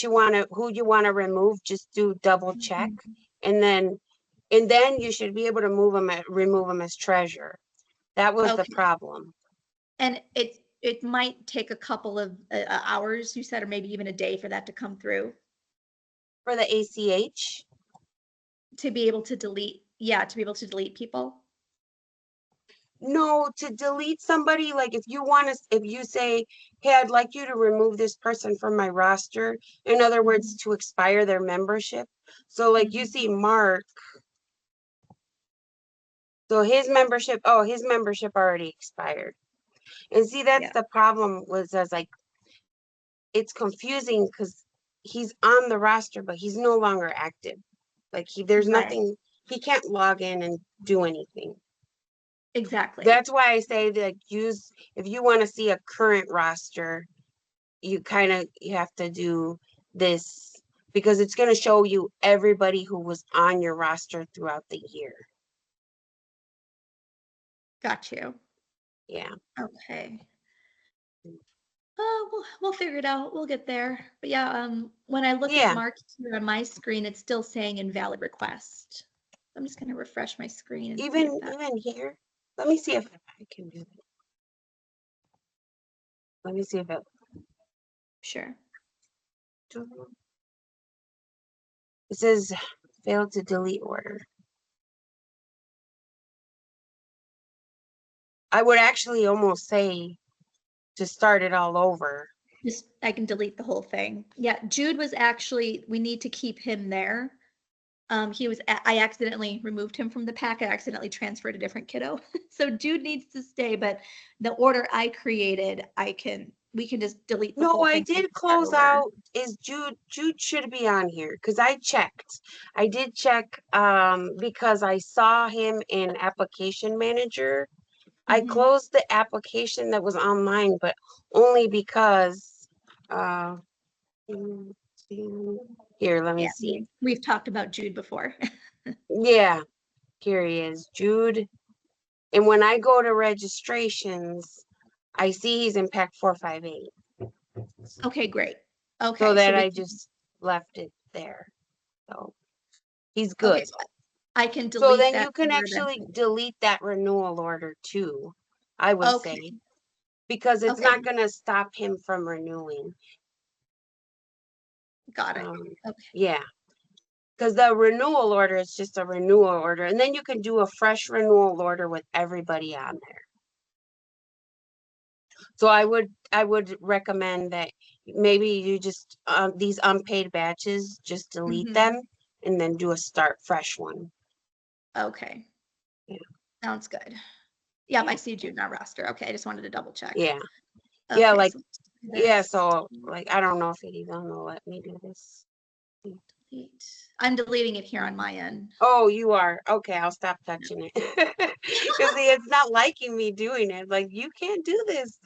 you want to remove, just do double check. And then you should be able to remove them as treasurer. That was the Okay. problem. And it might take a couple of hours, you said, or maybe even a day for that to come through For the ACH, to be able to delete. Yeah, to be able to delete people. no, to delete somebody, like if you say, hey, I'd like you to remove this person from my roster, in other words, to expire their membership. So like you see Mark, so his membership already expired. And see, that's Yeah. the problem was as like, it's confusing because he's on the roster, but he's no longer active. Like there's Right. nothing, he can't log in and do anything. Exactly. That's why I say that if you want to see a current roster, you have to do this because it's going to show you everybody who was on your roster throughout the year. Got you. Yeah. Okay. We'll figure it out. We'll get there. But yeah, when I look Yeah. at Mark here on my screen, it's still saying invalid request. I'm just gonna refresh my screen and see if Even that. here, let me see if I can do that. Let me see if it. Sure. It says failed to delete order. I would actually almost say to start it all over. Just I can delete the whole thing. Yeah, Jude was actually, we need to keep him there. I accidentally removed him from the pack. I accidentally transferred a different kiddo. So Jude needs to stay, but the order I created, we can just delete the No, whole I thing. did close out. Is Jude should be on here because I checked. I did check because I saw him in application manager. I Mhm. closed the application that was online, but only because uh, here, let me Yeah, see. we've talked about Jude before. Yeah, here he is, Jude. And when I go to registrations, I see he's in pack 458. Okay, great. So Okay, that we I can- just left it there. So he's okay, good. so I can So delete then that. you can order actually then. delete that renewal order too, I would Okay, say, because it's okay, not gonna stop him from renewing. got it. Um, Okay, yeah, because the renewal order is just a renewal order, and then you can do a fresh renewal order with everybody on there. So I would recommend that maybe you just these unpaid batches, just delete Mhm. them and then do a start fresh one. okay. Yeah. Sounds good. Yep, I see Jude in our roster. Okay, I just wanted to double check. Yeah, yeah, Okay, like so yeah. this, So like I don't know if he's gonna let me do this. delete. I'm deleting it here on my end. Oh, you are okay. I'll stop touching it because it's not liking me doing it. Like you can't do this.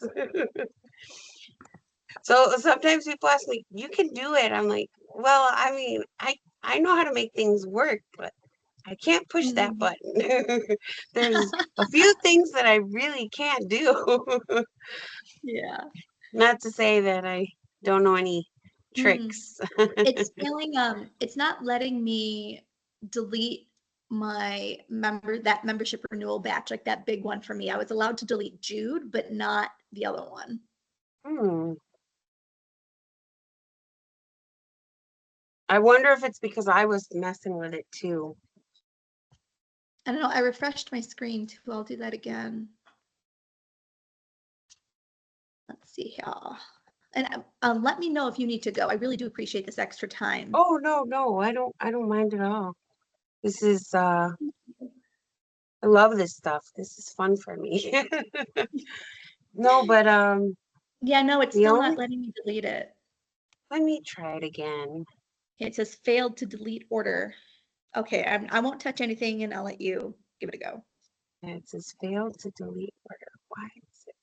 So sometimes people ask me, "You can do it." I'm like, "Well, I mean, I know how to make things work, but I can't push that Mhm. button." There's a few things that I really can't do. Yeah. Not to say that I don't know any Mhm. tricks. It's feeling, it's not letting me delete that membership renewal batch, like that big one for me. I was allowed to delete Jude, but not the other one. Hmm. I wonder if it's because I was messing with it too. I don't know. I refreshed my screen too. I'll do that again. Let's see here. And let me know if you need to go. I really do appreciate this extra time. Oh no, I don't mind at all. This is I love this stuff. This is fun for me. No, but Yeah, no, it's the still only not letting me delete it. let me try it again. It says failed to delete order. Okay, I won't touch anything and I'll let you give it a go. Yeah, it says failed to delete order. Why is it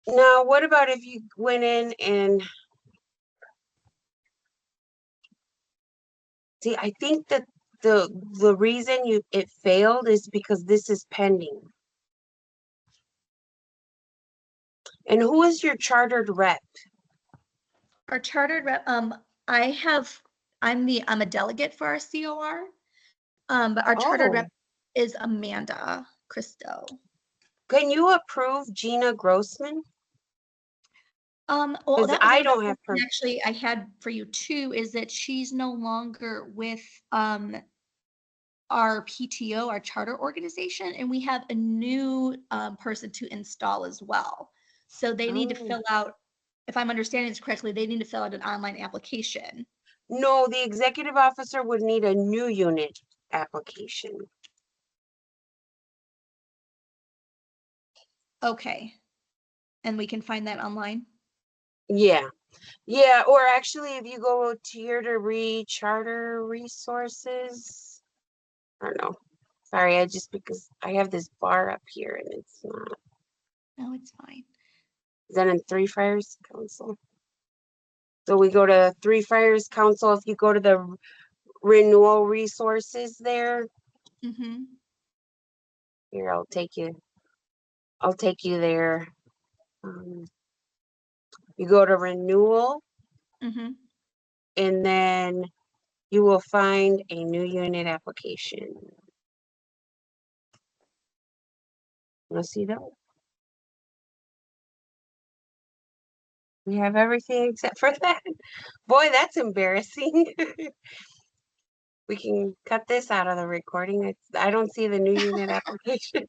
failed? Now, what about if you went in and see, I think that the reason it failed is because this is pending. And who is your chartered rep? Our chartered rep, I'm a delegate for our COR. But our chartered Oh, rep is Amanda Christo. can you approve Gina Grossman? Well, Because that was I another don't have question actually I had for you too, is that she's no longer with our PTO, our charter organization, and we have a new person to install as well. So they need to Oh. fill out, if I'm understanding this correctly, they need to fill out an online application. No, the executive officer would need a new unit application. Okay. And we can find that online? Yeah. Yeah, or actually if you go to here to charter resources, I don't know. Sorry, because I have this bar up here and it's not. No, it's fine. Is that in Three Friars Council? So we go to Three Friars Council. If you go to the renewal resources there, Mm-hmm. here I'll take you there. You go to renewal Mm-hmm. and then you will find a new unit application. Wanna see that? We have everything except for that. Boy, that's embarrassing. We can cut this out of the recording. I don't see the new unit application.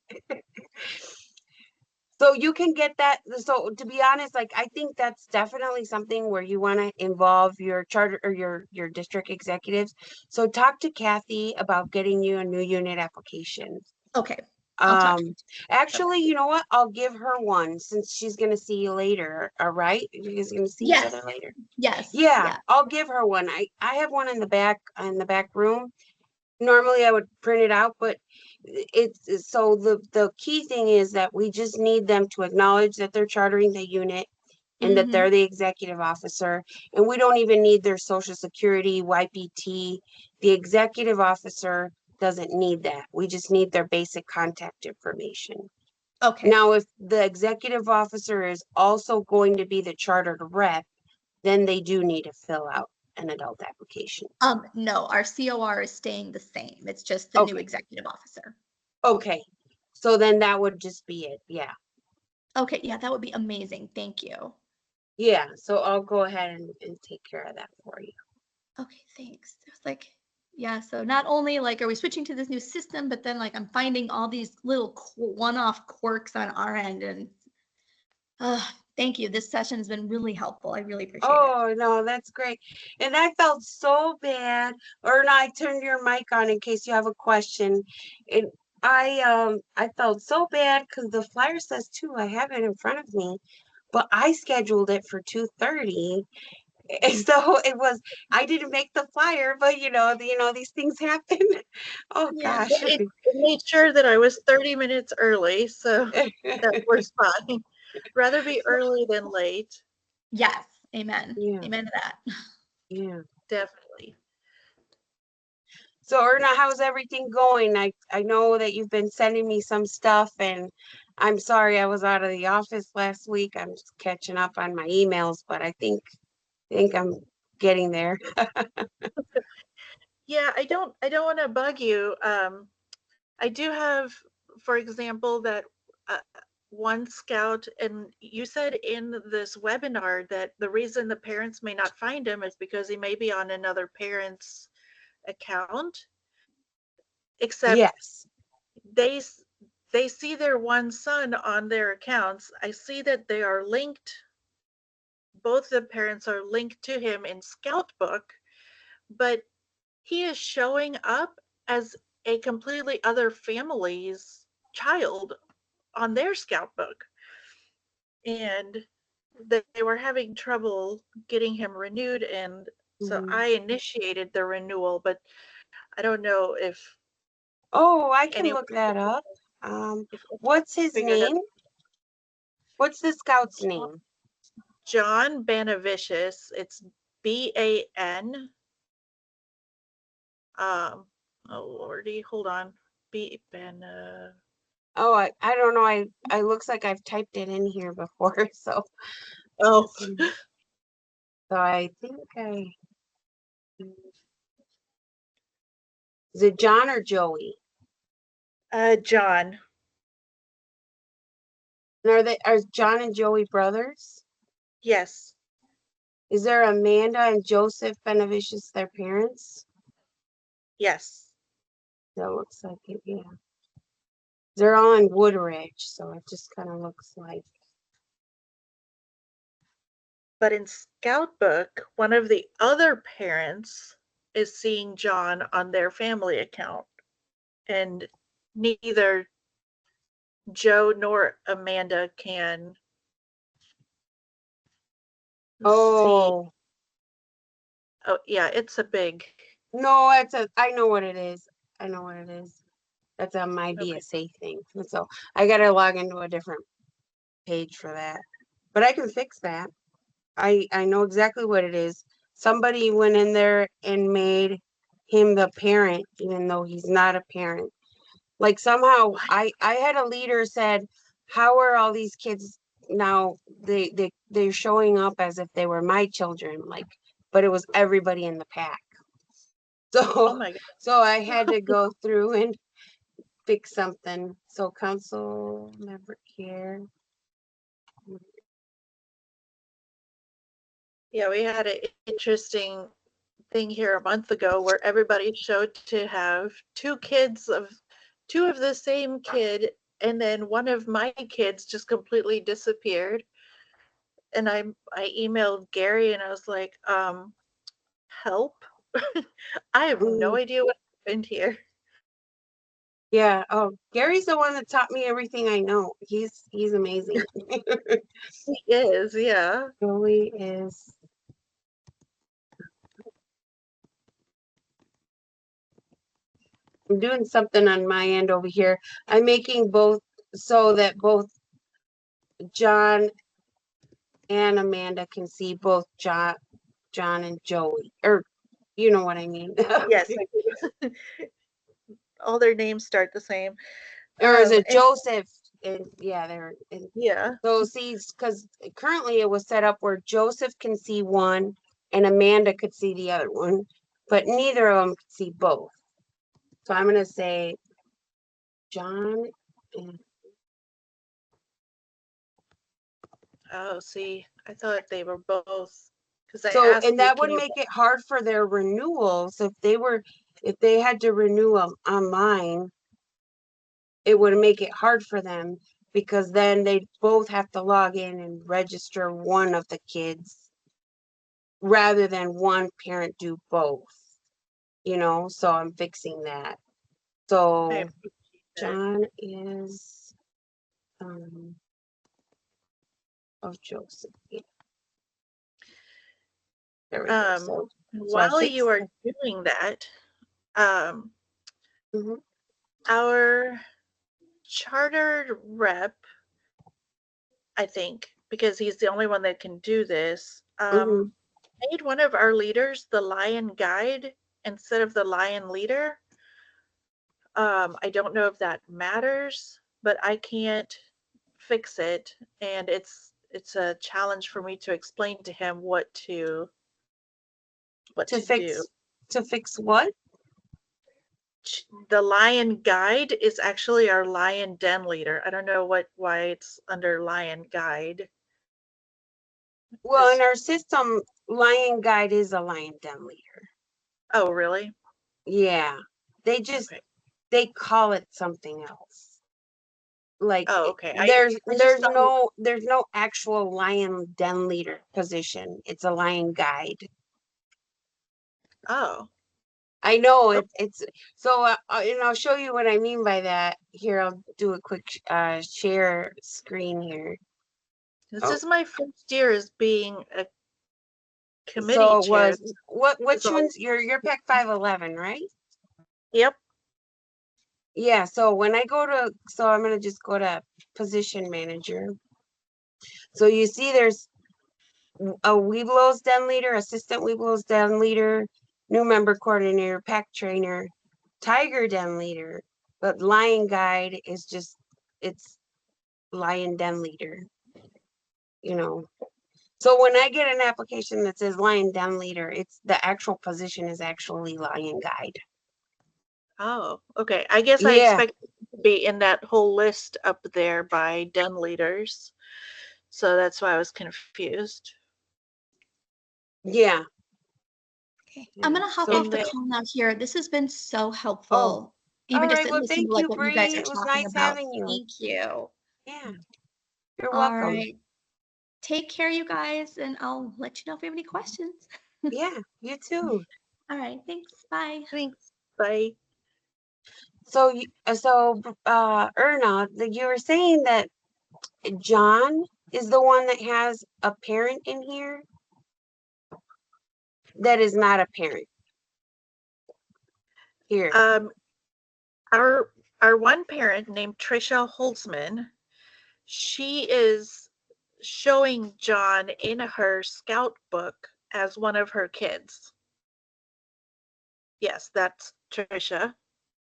So you can get that. So to be honest, like I think that's definitely something where you want to involve your charter or your district executives. So talk to Kathy about getting you a new unit application. Okay. I'll talk. Actually, you know what? I'll give her one since she's gonna see you later. All right, you guys gonna see each Yes. other later? Yes. Yeah, I'll give her one. I have one in the back room. Normally I would print it out, but so the key thing is that we just need them to acknowledge that they're chartering the unit and that Mhm. they're the executive officer. And we don't even need their social security, YPT. The executive officer doesn't need that. We just need their basic contact information. Okay. Now, if the executive officer is also going to be the chartered rep, then they do need to fill out an adult application. No, our COR is staying the same. It's just the new Okay. executive officer. Okay, so then that would just be it. Yeah. Okay, yeah, that would be amazing. Thank you. Yeah, so I'll go ahead and take care of that for you. Okay, thanks. It was like, yeah, so not only like are we switching to this new system, but then like I'm finding all these little one-off quirks on our end, and thank you. This session's been really helpful. I really appreciate it. Oh, no, that's great. And I felt so bad, or no, I turned your mic on in case you have a question. And I felt so bad because the flyer says 2, I have it in front of me, but I scheduled it for 2:30. And so it was, I didn't make the flyer, but these things happen. Oh Yeah, gosh. it made sure that I was 30 minutes early, so that was fine. Rather be early than late, Yes, amen. Yeah. Amen to that. Yeah. definitely. So Erna, how's everything going? I know that you've been sending me some stuff, and I'm sorry I was out of the office last week. I'm just catching up on my emails, but I think I'm getting there. Yeah, I don't want to bug you. I do have, for example, that uh, one scout, and you said in this webinar that the reason the parents may not find him is because he may be on another parent's account, except Yes. they s- they see their one son on their accounts. I see that they are linked, both the parents are linked to him in Scoutbook, but he is showing up as a completely other family's child on their Scoutbook. And they were having trouble getting him renewed, and so Mhm. I initiated the renewal, but I don't know if Oh, I can anyone look that up. if What's his figured out. name? What's the scout's name? John Banavicius. It's BAN. Oh lordy, hold on. B Ben. Oh, I don't know. I looks like I've typed it in here before, so Oh, just a minute. So I think is it John or Joey? John. And are John and Joey brothers? Yes. Is there Amanda and Joseph Benavides, their parents? Yes. That looks like it, yeah. They're all in Woodridge, so it just kind of looks like. But in Scoutbook, one of the other parents is seeing John on their family account, and neither Joe nor Amanda can see. Oh, Oh, yeah, it's a big. no, I know what it is. I know what it is. That's on my Okay. BSA thing. And so I gotta log into a different page for that. But I can fix that. I know exactly what it is. Somebody went in there and made him the parent, even though he's not a parent. Like somehow I had a leader said, how are all these kids now they're showing up as if they were my children, like, but it was everybody in the pack. Oh So my God. so I had to go through and fix something. So council member care. Yeah, we had an interesting thing here a month ago where everybody showed to have two of the same kid, and then one of my kids just completely disappeared. And I emailed Gary and I was like, help. I have no Mm, idea what happened here. yeah. Oh, Gary's the one that taught me everything I know. He's amazing. He is, yeah. Joey is. I'm doing something on my end over here. I'm making both so that both John and Amanda can see both John and Joey, or you know what I mean. Yes, all their names start the same. Or is it And Joseph? And yeah, yeah, so see, because currently it was set up where Joseph can see one and Amanda could see the other one, but neither of them could see both. So I'm gonna say John and oh, see, I thought they were both, because I so, asked and you, that can would you, make it hard for their renewals if they had to renew them online, it would make it hard for them because then they'd both have to log in and register one of the kids rather than one parent do both, so I'm fixing that. I So appreciate that. John is of Joseph. Yeah. There we go. So I While you fixed are it. doing that, um, Mhm. our chartered rep, I think, because he's the only one that can do this, Mhm. made one of our leaders the lion guide instead of the lion leader. I don't know if that matters, but I can't fix it, and it's a challenge for me to explain to him what to To do. fix what? The lion guide is actually our lion den leader. I don't know why it's under lion guide. Well, in our system, Lion Guide is a lion den leader. Oh, really? Yeah. They just Okay. they call it something else. Like Oh, okay. there's I just thought. there's no actual lion den leader position. It's a lion guide. Oh, I know oh, it's so and I'll show you what I mean by that. Here, I'll do a quick share screen here. this Oh, is my first year as being a committee so it chair. was which So, one's your Pack 511, right? yep. Yeah, so when I go to, so I'm gonna just go to position manager. So you see there's a Weeblos den leader, assistant Weeblos den leader, new member coordinator, pack trainer, tiger den leader, but lion guide is just, it's lion den leader, you know. So when I get an application that says lion den leader, it's the actual position is actually lion guide. Oh, okay. I guess I Yeah, expect it to be in that whole list up there by den leaders. So that's why I was confused. yeah. Okay, Yeah. I'm gonna hop So off the And call now here. This has been so oh, helpful. all Even just right. to Well, listen to thank like you, what you guys Bree. are It was talking nice about. having you. Thank you. Yeah, you're All welcome. right. Take care, you guys, and I'll let you know if you have any questions. Yeah, you too. All right, thanks. Bye. thanks. Bye. So, Erna, you were saying that John is the one that has a parent in here that is not a parent here. Um, our one parent named Trisha Holtzman, she is showing John in her scout book as one of her kids. Yes, that's Trisha.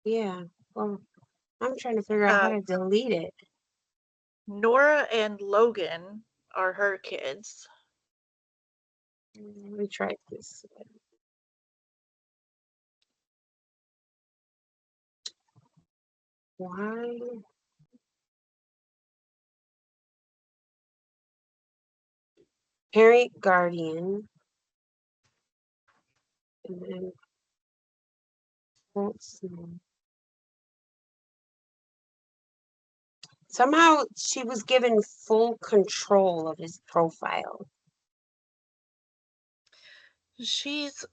Yeah. Well, I'm trying to figure out how to delete it. Nora and Logan are her kids. Let me try this. Why? Parent guardian. And then Holtzman. Somehow she was given full control of his profile. She's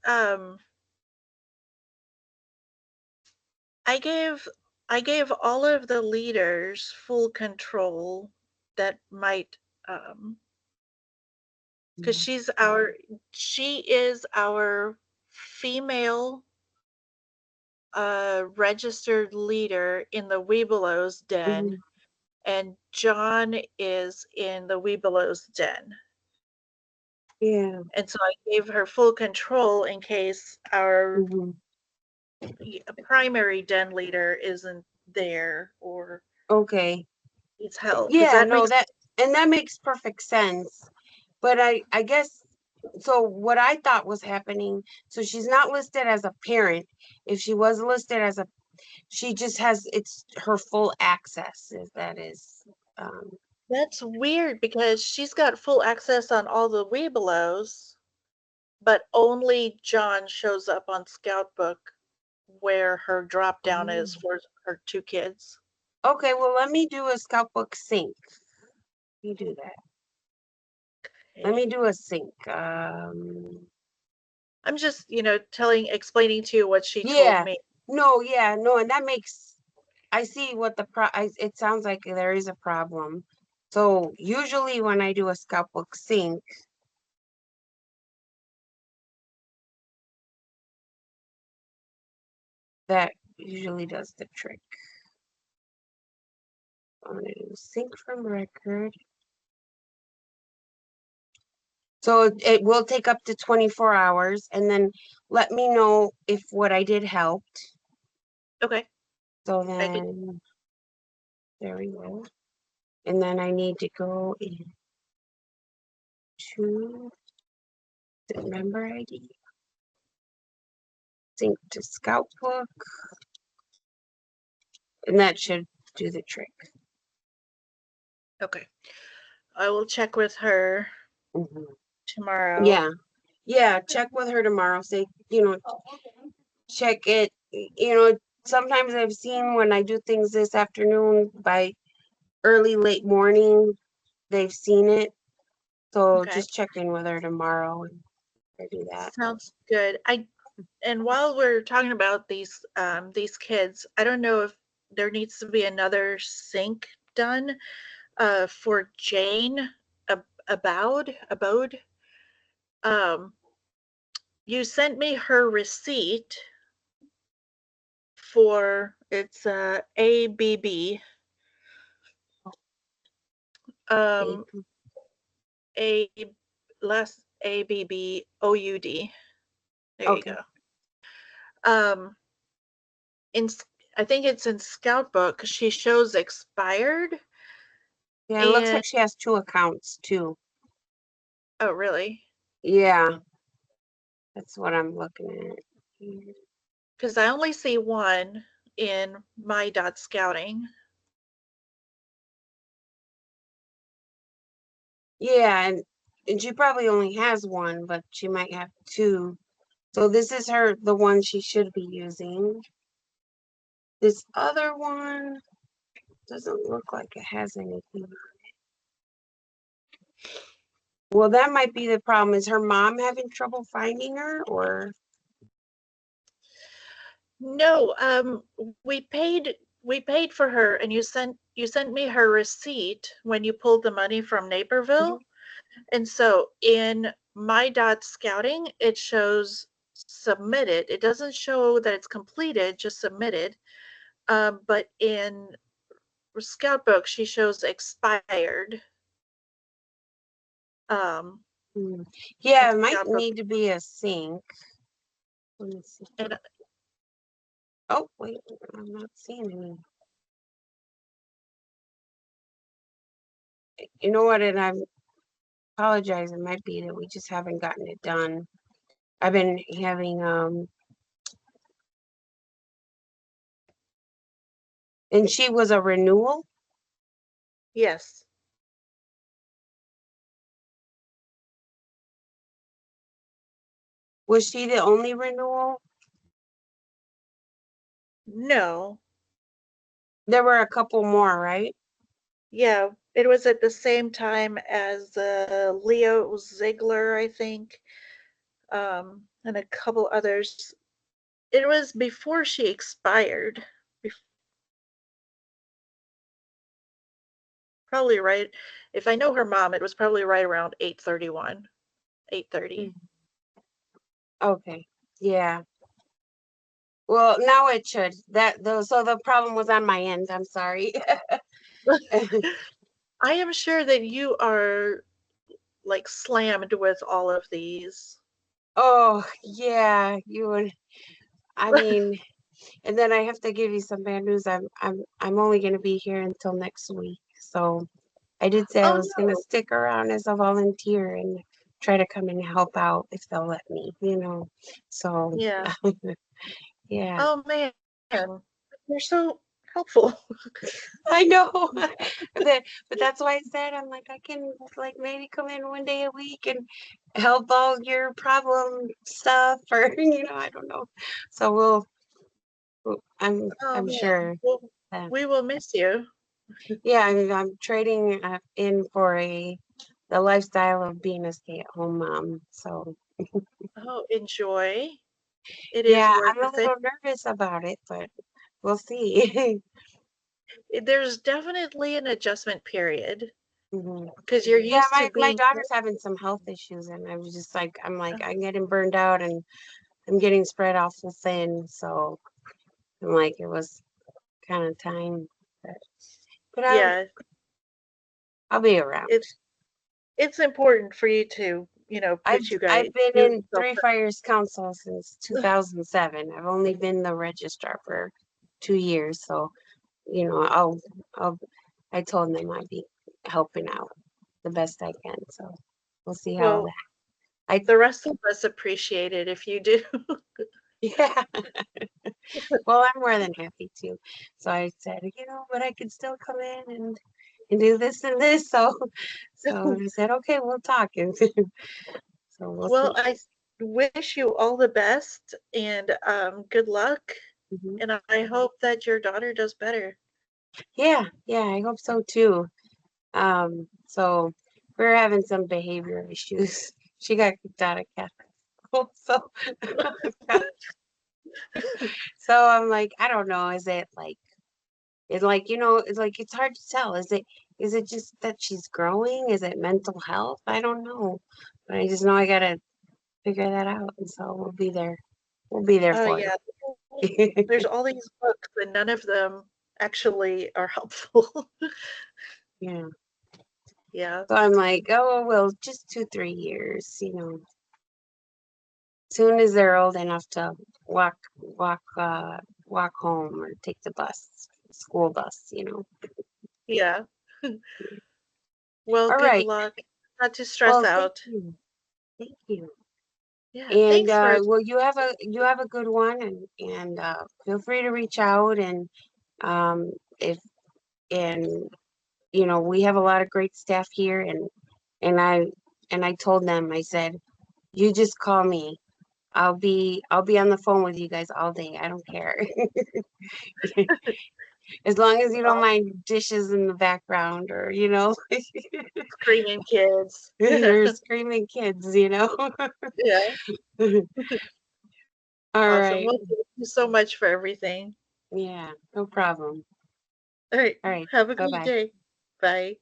I gave all of the leaders full control that might because she is our female a registered leader in the Webelos den, and John is in the Webelos den. Yeah. And so I gave her full control in case our Mhm. primary den leader isn't there or Okay. needs help. Does Yeah, that no, make that makes perfect sense. But I guess, so what I thought was happening, so she's not listed as a parent. If she was listed as a, she just has, it's her full access, if that is, um, That's weird because she's got full access on all the Webelos, but only John shows up on Scout Book where her drop down is for her 2 kids. okay, well, let me do a scout book sync. Let me do that. Let me do a sync. I'm just, explaining to you what she told Yeah, me. no, yeah, no, and that makes, I see what it sounds like there is a problem. So usually when I do a scout book sync, that usually does the trick. I'm gonna do sync from record. So it will take up to 24 hours, and then let me know if what I did helped. Okay. So I could, then, there we go. And then I need to go into the member ID, sync to scout book, and that should do the trick. okay. I will check with her Mhm. tomorrow. Yeah, check with her tomorrow. Say, check it. Sometimes I've seen when I do things this afternoon by early, late morning, they've seen it. So Okay. just check in with her tomorrow and I do that. Sounds good. And while we're talking about these kids, I don't know if there needs to be another sync done for Jane Abode. You sent me her receipt for it's ABB. Okay. A last ABBOUD. There you Okay. go. In I think it's in Scout Book. She shows expired. Yeah, it looks And like she has 2 accounts too. oh, really? Yeah, that's what I'm looking at. here. Because I only see one in my dot scouting. Yeah, and she probably only has one, but she might have 2. So this is the one she should be using. This other one doesn't look like it has anything. Well, that might be the problem. Is her mom having trouble finding her, or? No, we paid for her, and you sent me her receipt when you pulled the money from Naperville. And so in my dot scouting, it shows submitted. It doesn't show that it's completed, just submitted. But in Scout Book, she shows expired. Um, Yeah, in it might Scout Book, need to be a sync. Let me see. and Oh, wait, I'm not seeing any. You know what? And I apologize. It might be that we just haven't gotten it done. I've been having and she was a renewal. yes, Was she the only renewal? no, There were a couple more, right? yeah, it was at the same time as Leo Ziegler, I think, and a couple others. It was before she expired. Probably right. If I know her mom, it was probably right around 8:31, 8:30. Okay. Yeah. Well, now it should. So the problem was on my end. I'm sorry. I am sure that you are like slammed with all of these. Oh, yeah, you would. I mean, and then I have to give you some bad news. I'm only going to be here until next week. So I did say I Oh was going to no. stick around as a volunteer and try to come and help out if they'll let me, you know. So Yeah. yeah, Oh man. You're so helpful. I know. But that's why I said I'm like I can like maybe come in one day a week and help all your problem stuff or I don't know. So Oh I'm man. sure Well, that we will miss you. yeah, I'm trading in for the lifestyle of being a stay-at-home mom. So Oh, enjoy. It is yeah, worth I'm a it. little nervous about it, but we'll see. There's definitely an adjustment period Mhm. because you're Yeah, used to my being. daughter's having some health issues, and I was just like, I'm getting burned out, and I'm getting spread awful thin. So I'm like, it was kind of time, but Yeah, I'll be around. it's important for you to, I've put you guys, I've been you in yourself Three Fires Council since 2007. I've only been the registrar for 2 years, so I'll I told them I'd be helping out the best I can. So we'll see how well, that. I the rest of us appreciate it if you do. yeah. Well, I'm more than happy to. So I said, but I could still come in and do this and this. So I said, okay, we'll talk. And so we'll Well, see. I wish you all the best and good luck. Mhm. And I hope that your daughter does better. Yeah, I hope so too. So we're having some behavior issues. She got kicked out of Catholic school, so I'm like, I don't know. Is it like it's like it's like it's hard to tell. Is it just that she's growing? Is it mental health? I don't know, but I just know I gotta figure that out, and so we'll be there. We'll be there Oh for yeah, her. there's all these books and none of them actually are helpful. Yeah. Yeah. So I'm like, oh well, just 2-3 years. Soon as they're old enough to walk home or take the school bus. Yeah. Well, All good right. luck. Not to stress Well, thank out. you. Thank you. Yeah. And Thanks for well, you have a good one, and feel free to reach out, and if and we have a lot of great staff here, and I told them, I said, you just call me. I'll be on the phone with you guys all day. I don't care. As long as you don't mind dishes in the background or screaming kids. or screaming kids. Yeah. All Awesome. right. Well, thank you so much for everything. Yeah, no problem. All right. All right. Have a great Bye-bye. day. Bye.